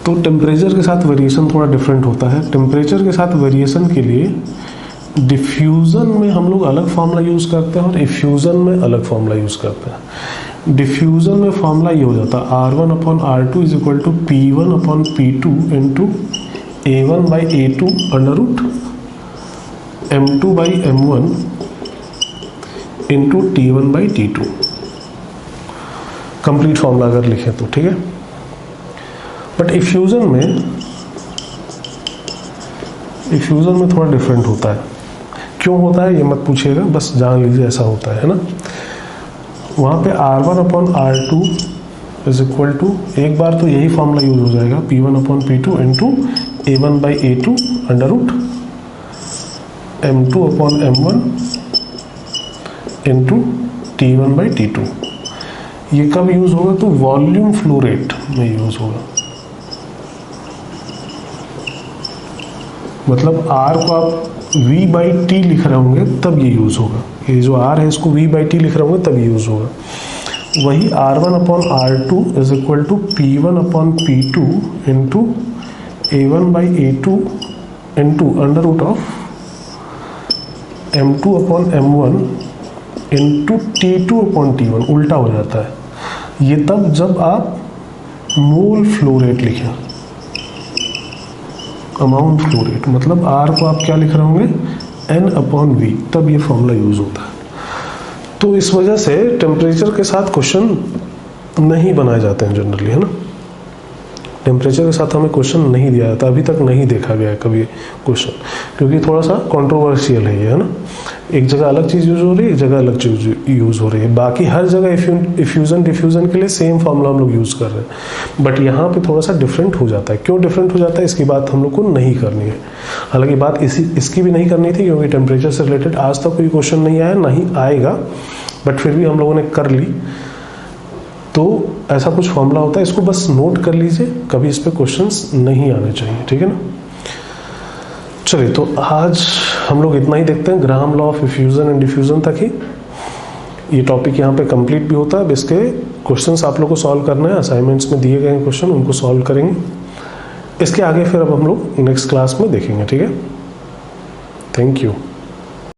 तो टेम्परेचर के साथ वेरिएशन थोड़ा डिफरेंट होता है। टेम्परेचर के साथ वेरिएशन के लिए डिफ्यूज़न में हम लोग अलग फार्मूला यूज़ करते हैं और इफ्यूज़न में अलग फार्मूला यूज़ करते हैं। डिफ्यूज़न में फार्मूला ये हो जाता है R1 upon R2 is equal to P1 upon P2 into A1 by A2 under root M2 by M1 into T1 by T2। Complete formula अगर लिखें तो, ठीक है। बट इफ्यूज़न में थोड़ा डिफरेंट होता है। क्यों होता है ये मत पूछिएगा, बस जान लीजिए ऐसा होता है ना। वहाँ पे R1 upon R2 is equal to, एक बार तो यही फॉर्मूला यूज हो जाएगा, P1 upon P2 into A1 by A2 under root M2 upon M1 into T1 by T2। ये कब यूज होगा, तो वॉल्यूम फ्लो रेट में यूज होगा। मतलब R को आप V बाई टी लिख रहे होंगे तब ये यूज़ होगा। ये जो R है इसको V बाई टी लिख रहे होंगे तब यूज़ होगा। वही R1 upon R2 is equal to P1 upon P2 into A1 by A2 into under root of M2 upon M1 into T2 upon T1। उल्टा हो जाता है ये तब जब आप मोल फ्लो रेट लिखें, अमाउंट फ्लो रेट। मतलब R को आप क्या लिख रहे होंगे, N अपॉन V, तब ये फॉर्मूला यूज होता है। तो इस वजह से टेम्परेचर के साथ क्वेश्चन नहीं बनाए जाते हैं जनरली, है ना। टेम्परेचर के साथ हमें क्वेश्चन नहीं दिया जाता, अभी तक नहीं देखा गया है कभी क्वेश्चन, क्योंकि थोड़ा सा कंट्रोवर्शियल है ये, है ना। एक जगह अलग चीज़ यूज हो रही है, एक जगह अलग चीज़ यूज हो रही है। बाकी हर जगह इफ्यूजन डिफ्यूजन के लिए सेम फॉर्मूला हम लोग यूज कर रहे हैं, बट यहाँ पे थोड़ा सा डिफरेंट हो जाता है। क्यों डिफरेंट हो जाता है इसकी बात हम लोग को नहीं करनी है। हालांकि बात इसकी भी नहीं करनी थी, क्योंकि टेम्परेचर से रिलेटेड आज तक कोई क्वेश्चन नहीं आया, नहीं आएगा, बट फिर भी हम लोगों ने कर ली। तो ऐसा कुछ फॉर्मूला होता है, इसको बस नोट कर लीजिए, कभी इस पे क्वेश्चंस नहीं आने चाहिए, ठीक है ना। चलिए तो आज हम लोग इतना ही देखते हैं, Graham law of effusion and diffusion तक ही। ये टॉपिक यहाँ पे कंप्लीट भी होता है। अब इसके क्वेश्चंस आप लोग को सॉल्व करना है, असाइनमेंट्स में दिए गए क्वेश्चन उनको सॉल्व करेंगे। इसके आगे फिर अब हम लोग नेक्स्ट क्लास में देखेंगे, ठीक है। Thank you.